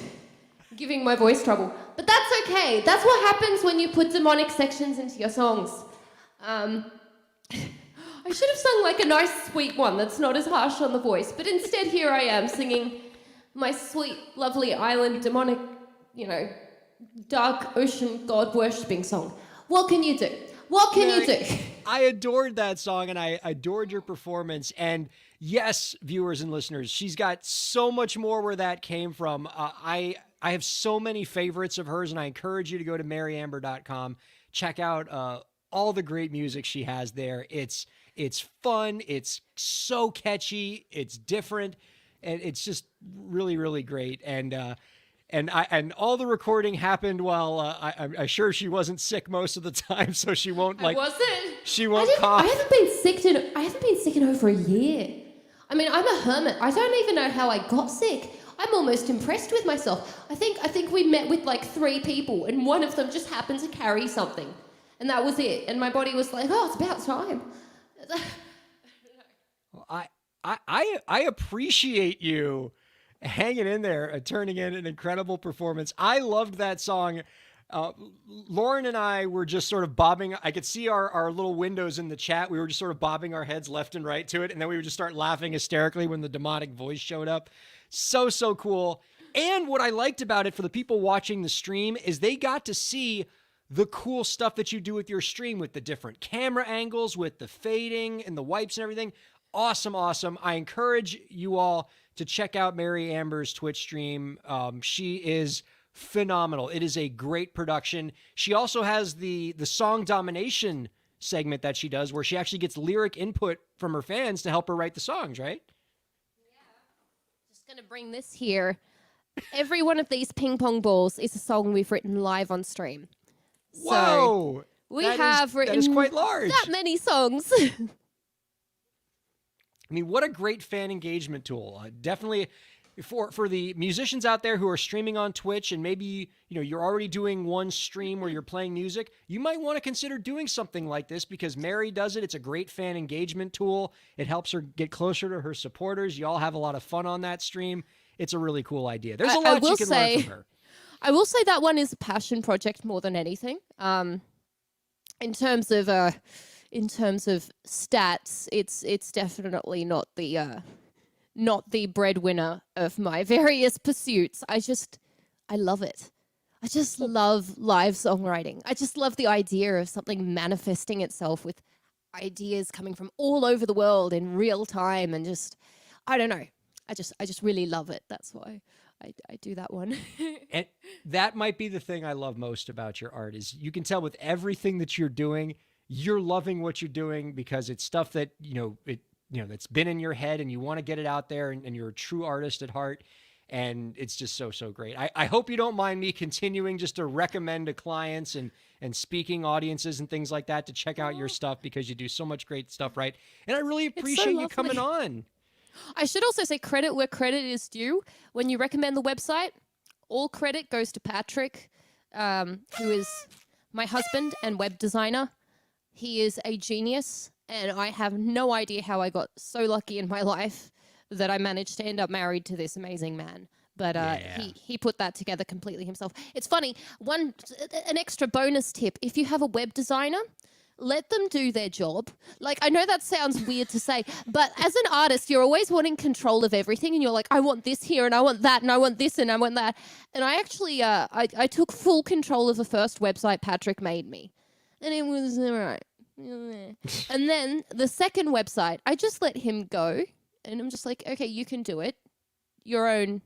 giving my voice trouble. But that's okay. That's what happens when you put demonic sections into your songs. I should have sung like a nice sweet one that's not as harsh on the voice, but instead here I am singing my sweet, lovely island demonic, dark ocean god worshipping song. What can you do? What can you do? I adored that song and I adored your performance. And yes, viewers and listeners, she's got so much more where that came from. I have so many favorites of hers, and I encourage you to go to maryamber.com. Check out all the great music she has there. It's fun. It's so catchy. It's different. And it's just really, really great. And all the recording happened while I'm sure she wasn't sick most of the time, so she won't I wasn't. She won't cough. I haven't been sick in over a year. I mean, I'm a hermit. I don't even know how I got sick. I'm almost impressed with myself. I think we met with like 3 people, and one of them just happened to carry something, and that was it. And my body was like, "Oh, it's about time." Well, I appreciate you hanging in there, turning in an incredible performance. I loved that song. Lauren and I were just sort of bobbing. I could see our little windows in the chat. We were just sort of bobbing our heads left and right to it. And then we would just start laughing hysterically when the demonic voice showed up. So cool. And what I liked about it for the people watching the stream is they got to see the cool stuff that you do with your stream, with the different camera angles, with the fading and the wipes and everything. Awesome. I encourage you all to check out Mary Amber's Twitch stream. She is phenomenal. It is a great production. She also has the song domination segment that she does where she actually gets lyric input from her fans to help her write the songs, right? Just going to bring this here. Every one of these ping pong balls is a song we've written live on stream. Whoa! So we have written that is quite large. that many songs. I mean, what a great fan engagement tool. Definitely for the musicians out there who are streaming on Twitch and maybe, you're already doing one stream where you're playing music, you might want to consider doing something like this because Mary does it. It's a great fan engagement tool. It helps her get closer to her supporters. You all have a lot of fun on that stream. It's a really cool idea. There's a lot you can learn from her. I will say that one is a passion project more than anything. In terms of stats, it's definitely not the breadwinner of my various pursuits. I love it. I just love live songwriting. I just love the idea of something manifesting itself with ideas coming from all over the world in real time, and I don't know. I just really love it. That's why I do that one. And that might be the thing I love most about your art is you can tell with everything that you're doing, you're loving what you're doing because it's stuff that, that's been in your head and you want to get it out there and you're a true artist at heart. And it's just so great. I hope you don't mind me continuing just to recommend to clients and speaking audiences and things like that to check out your stuff because you do so much great stuff, right? And I really appreciate you coming on. I should also say credit where credit is due. When you recommend the website, all credit goes to Patrick, who is my husband and web designer. He is a genius, and I have no idea how I got so lucky in my life that I managed to end up married to this amazing man. But he put that together completely himself. It's funny, an extra bonus tip, if you have a web designer, let them do their job. Like, I know that sounds weird to say, but as an artist, you're always wanting control of everything. And you're like, I want this here and I want that and I want this and I want that. And I actually, I took full control of the first website Patrick made me. And it was all right. And then the second website, I just let him go. And I'm just like, okay, you can do it. Your own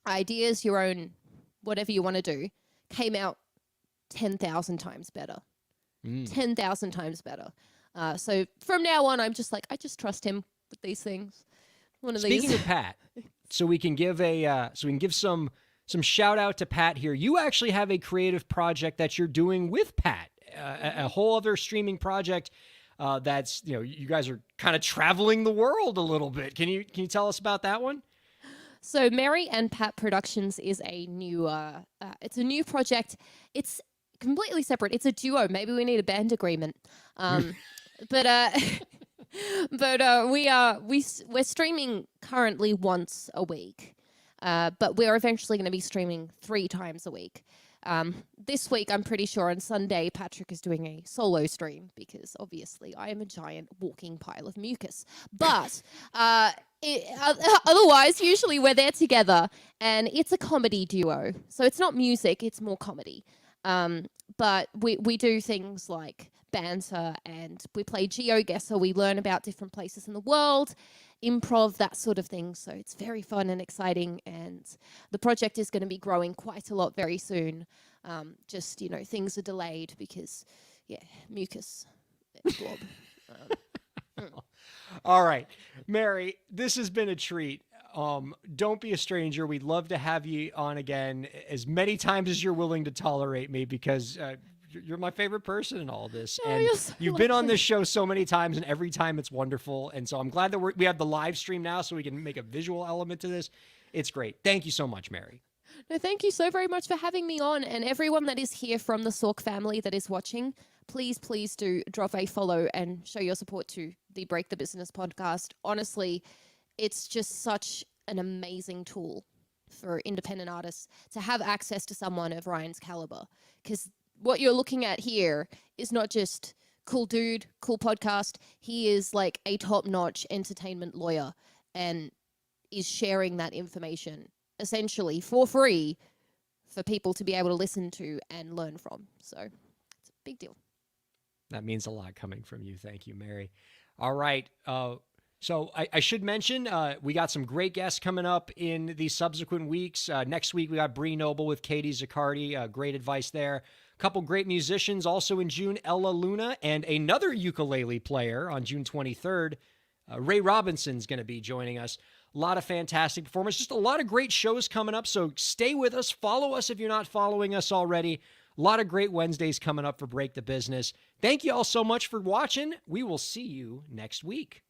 ideas, your own whatever you want to do, came out 10,000 times better. 10,000 times better. So from now on, I'm just like, I just trust him with these things. Speaking of Pat, so we can give some shout out to Pat here. You actually have a creative project that you're doing with Pat, a whole other streaming project. That's, you guys are kind of traveling the world a little bit. Can you tell us about that one? So Mary and Pat Productions is a new, it's a new project. It's completely separate. It's a duo. Maybe we need a band agreement. But we're streaming currently once a week. But we're eventually going to be streaming 3 times a week. This week, I'm pretty sure on Sunday, Patrick is doing a solo stream because obviously I am a giant walking pile of mucus. But otherwise, usually we're there together, and it's a comedy duo. So it's not music, it's more comedy. But we do things like banter, and we play GeoGuessr. We learn about different places in the world, improv, that sort of thing. So it's very fun and exciting, and the project is going to be growing quite a lot very soon. Just, things are delayed because, mucus, blob. All right, Mary, this has been a treat. Don't be a stranger. We'd love to have you on again as many times as you're willing to tolerate me because you're my favorite person in all this. Oh, and so you've been on this show so many times, and every time it's wonderful. And so I'm glad that we have the live stream now so we can make a visual element to this. It's great. Thank you so much, Mary. No, thank you so very much for having me on. And everyone that is here from the Sork family that is watching, please do drop a follow and show your support to the Break the Business podcast. Honestly, it's just such an amazing tool for independent artists to have access to someone of Ryan's caliber. Because what you're looking at here is not just cool dude, cool podcast. He is like a top-notch entertainment lawyer and is sharing that information essentially for free for people to be able to listen to and learn from. So it's a big deal. That means a lot coming from you. Thank you, Mary. All right. So I should mention, we got some great guests coming up in the subsequent weeks. Next week, we got Bree Noble with Katie Zaccardi. Great advice there. A couple great musicians also in June, Ella Luna, and another ukulele player on June 23rd. Ray Robinson's going to be joining us. A lot of fantastic performance. Just a lot of great shows coming up. So stay with us. Follow us if you're not following us already. A lot of great Wednesdays coming up for Break the Business. Thank you all so much for watching. We will see you next week.